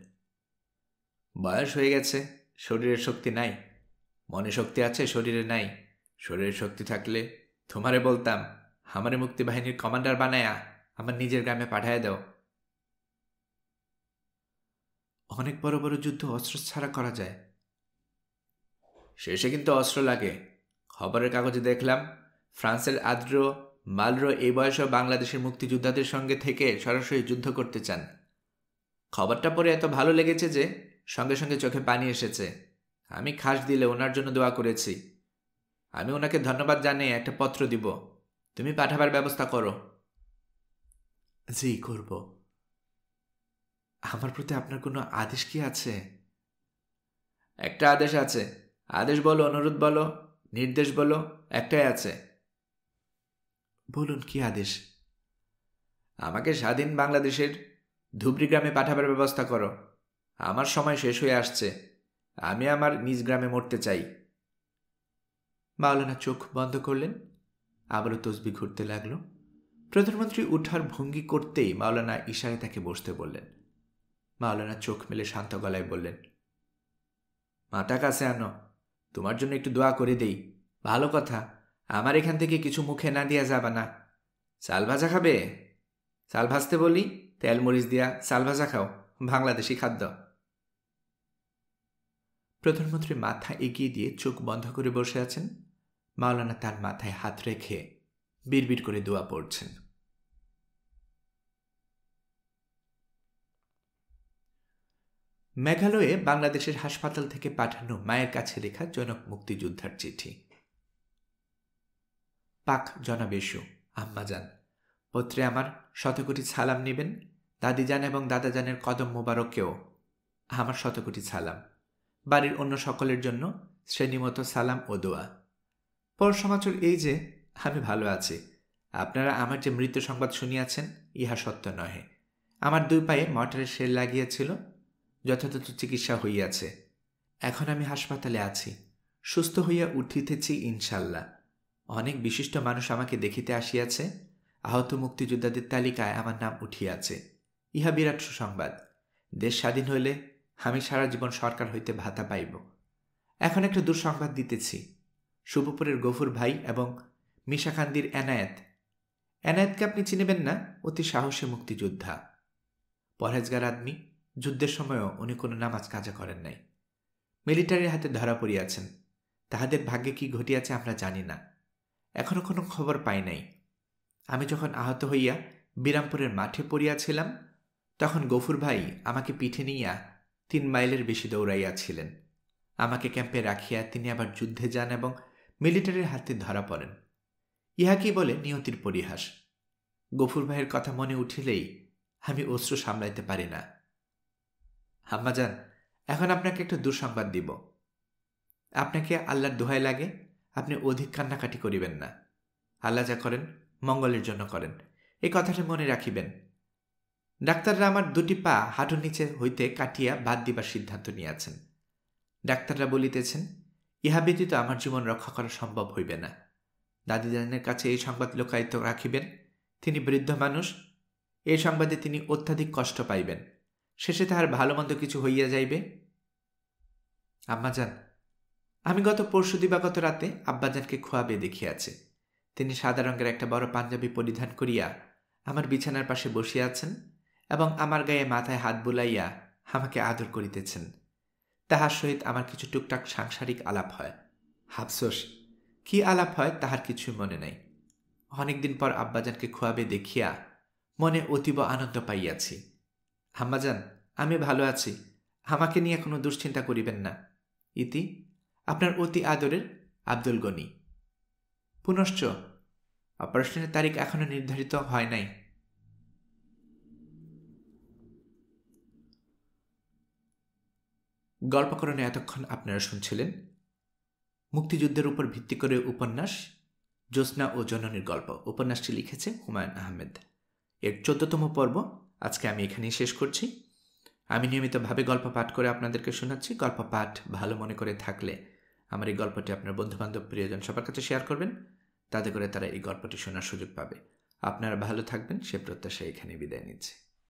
বয়স হয়ে গেছে, শরীরের শক্তি নাই। মনে শক্তি আছে, শরীরে নাই। শরীরের শক্তি থাকলে তোমারে বলতাম, আমারে মুক্তিবাহিনীর কমান্ডার বানায়া আমার নিজের গ্রামে পাঠায় দাও। অনেক বড় বড় যুদ্ধ অস্ত্র ছাড়া করা যায়। শেষে কিন্তু অস্ত্র লাগে। খবরের কাগজে দেখলাম ফ্রান্সের আদ্রো মালরো এই বয়সেও বাংলাদেশের মুক্তিযোদ্ধাদের সঙ্গে থেকে সরাসরি যুদ্ধ করতে চান। খবরটা পড়ে এত ভালো লেগেছে যে সঙ্গে সঙ্গে চোখে পানি এসেছে। আমি খাস দিলে ওনার জন্য দোয়া করেছি। আমি ওনাকে ধন্যবাদ জানিয়ে একটা পত্র দিব। তুমি পাঠাবার ব্যবস্থা করো। জি, করব। আমার প্রতি আপনার কোনো আদেশ কি আছে? একটা আদেশ আছে। আদেশ বলো, অনুরোধ বলো, নির্দেশ বলো, একটাই আছে। বলুন, কি আদেশ? আমাকে স্বাধীন বাংলাদেশের ধুবড়ি গ্রামে পাঠাবার ব্যবস্থা করো। আমার সময় শেষ হয়ে আসছে। আমি আমার নিজ গ্রামে মরতে চাই। মাওলানা চোখ বন্ধ করলেন। আবারও তসবি ঘুরতে লাগলো। প্রধানমন্ত্রী উঠার ভঙ্গি করতেই মাওলানা ইশারায় তাকে বসতে বললেন। মাওলানা চোখ মেলে শান্ত গলায় বললেন, মাথা কাছে আনো, তোমার জন্য একটু দোয়া করে দেই। ভালো কথা, আমার এখান থেকে কিছু মুখে না দিয়া যাবা না। চাল ভাজা খাবে? চাল ভাজতে বলি, তেল মরিচ দিয়া চাল ভাজা খাও, বাংলাদেশি খাদ্য। প্রধানমন্ত্রী মাথা এগিয়ে দিয়ে চোখ বন্ধ করে বসে আছেন। মাওলানা তার মাথায় হাত রেখে বিড়বিড় করে দোয়া পড়ছেন। মেঘালয়ে বাংলাদেশের হাসপাতাল থেকে পাঠানো মায়ের কাছে লেখা জনক মুক্তিযোদ্ধার চিঠি। পাক জনাব এসু, আম্মাজান, পত্রে আমার শতকোটি সালাম নেবেন। দাদিজান এবং দাদাজানের কদম মোবারককেও আমার শতকোটি সালাম। বাড়ির অন্য সকলের জন্য শ্রেণীমতো সালাম ও দোয়া। পর সমাচার এই যে আমি ভালো আছি। আপনারা আমার যে মৃত্যু সংবাদ শুনিয়াছেন, ইহা সত্য নহে। আমার 2 পায়ে মর্টারের শেল লাগিয়েছিল। যথাযথ চিকিৎসা হইয়াছে। এখন আমি হাসপাতালে আছি। সুস্থ হইয়া উঠিতেছি ইনশাল্লাহ। অনেক বিশিষ্ট মানুষ আমাকে দেখিতে আসিয়াছে। আহত মুক্তিযোদ্ধাদের তালিকায় আমার নাম উঠিয়াছে। ইহা বিরাট সুসংবাদ। দেশ স্বাধীন হইলে আমি সারা জীবন সরকার হইতে ভাতা পাইব। এখন একটা দুঃসংবাদ দিতেছি। শুভপুরের গফুর ভাই এবং মিশাকান্দির এনায়েত। এনায়েতকে আপনি চিনিবেন না, অতি সাহসী মুক্তিযোদ্ধা, পরহেজগার আদমি। যুদ্ধের সময়ও উনি কোনো নামাজ কাজা করেন নাই। মিলিটারির হাতে ধরা পড়িয়াছেন। তাহাদের ভাগ্যে কি ঘটিয়াছে আমরা জানি না। এখনো কোনো খবর পাই নাই। আমি যখন আহত হইয়া বিরামপুরের মাঠে পড়িয়াছিলাম, তখন গফুর ভাই আমাকে পিঠে নিয়া 3 মাইলের বেশি দৌড়াইয়াছিলেন। আমাকে ক্যাম্পে রাখিয়া তিনি আবার যুদ্ধে যান এবং মিলিটারির হাতে ধরা পড়েন। ইহা কি বলে নিয়তির পরিহাস। গফুর ভাইয়ের কথা মনে উঠিলেই আমি অশ্রু সামলাইতে পারি না। আম্মাজান, এখন আপনাকে একটা দুঃসংবাদ দিব। আপনাকে আল্লাহর দোহাই লাগে, আপনি অধিক কান্নাকাটি করিবেন না। আল্লাহ যা করেন মঙ্গলের জন্য করেন, এই কথাটা মনে রাখিবেন। ডাক্তাররা আমার 2টি পা হাঁটুর নিচে হইতে কাটিয়া বাদ দিবার সিদ্ধান্ত নিয়েছেন। ডাক্তাররা বলিতেছেন, ইহা ব্যতীত আমার জীবন রক্ষা করা সম্ভব হইবে না। দাদিজানের কাছে এই সংবাদ লোকায়িত রাখিবেন। তিনি বৃদ্ধ মানুষ। এই সংবাদে তিনি অত্যাধিক কষ্ট পাইবেন। শেষে তাহার ভালো মন্দ কিছু হইয়া যাইবে। আম্মাজান, আমি গত পরশু দিবাগত রাতে আব্বাজানকে খোয়াবে দেখিয়াছি। তিনি সাদা রঙের একটা বড় পাঞ্জাবি পরিধান করিয়া আমার বিছানার পাশে বসিয়া আছেন এবং আমার গায়ে মাথায় হাত বুলাইয়া আমাকে আদর করিতেছেন। তাহার সহিত আমার কিছু টুকটাক সাংসারিক আলাপ হয়। আফসোস, কি আলাপ হয় তাহার কিছুই মনে নাই। অনেকদিন পর আব্বাজানকে খোয়াবে দেখিয়া মনে অতীব আনন্দ পাইয়াছি। আম্মাজান, আমি ভালো আছি, আমাকে নিয়ে কোনো দুশ্চিন্তা করিবেন না। ইতি আপনার অতি আদরের আব্দুল গনি। পুনশ্চ অপারেশনের তারিখ এখনো নির্ধারিত হয় নাই। গল্পকরণে এতক্ষণ আপনারা শুনছিলেন মুক্তিযুদ্ধের উপর ভিত্তি করে উপন্যাস জ্যোৎস্না ও জননীর গল্প। উপন্যাসটি লিখেছে হুমায়ুন আহমেদ। এর 14তম পর্ব আজকে আমি এখানেই শেষ করছি। আমি নিয়মিতভাবে গল্প পাঠ করে আপনাদেরকে শোনাচ্ছি। গল্প পাঠ ভালো মনে করে থাকলে আমার এই গল্পটি আপনার বন্ধুবান্ধব প্রিয়জন সবার কাছে শেয়ার করবেন, তাতে করে তারা এই গল্পটি শোনার সুযোগ পাবে। আপনারা ভালো থাকবেন সে প্রত্যাশায় এখানে বিদায় নিচ্ছি।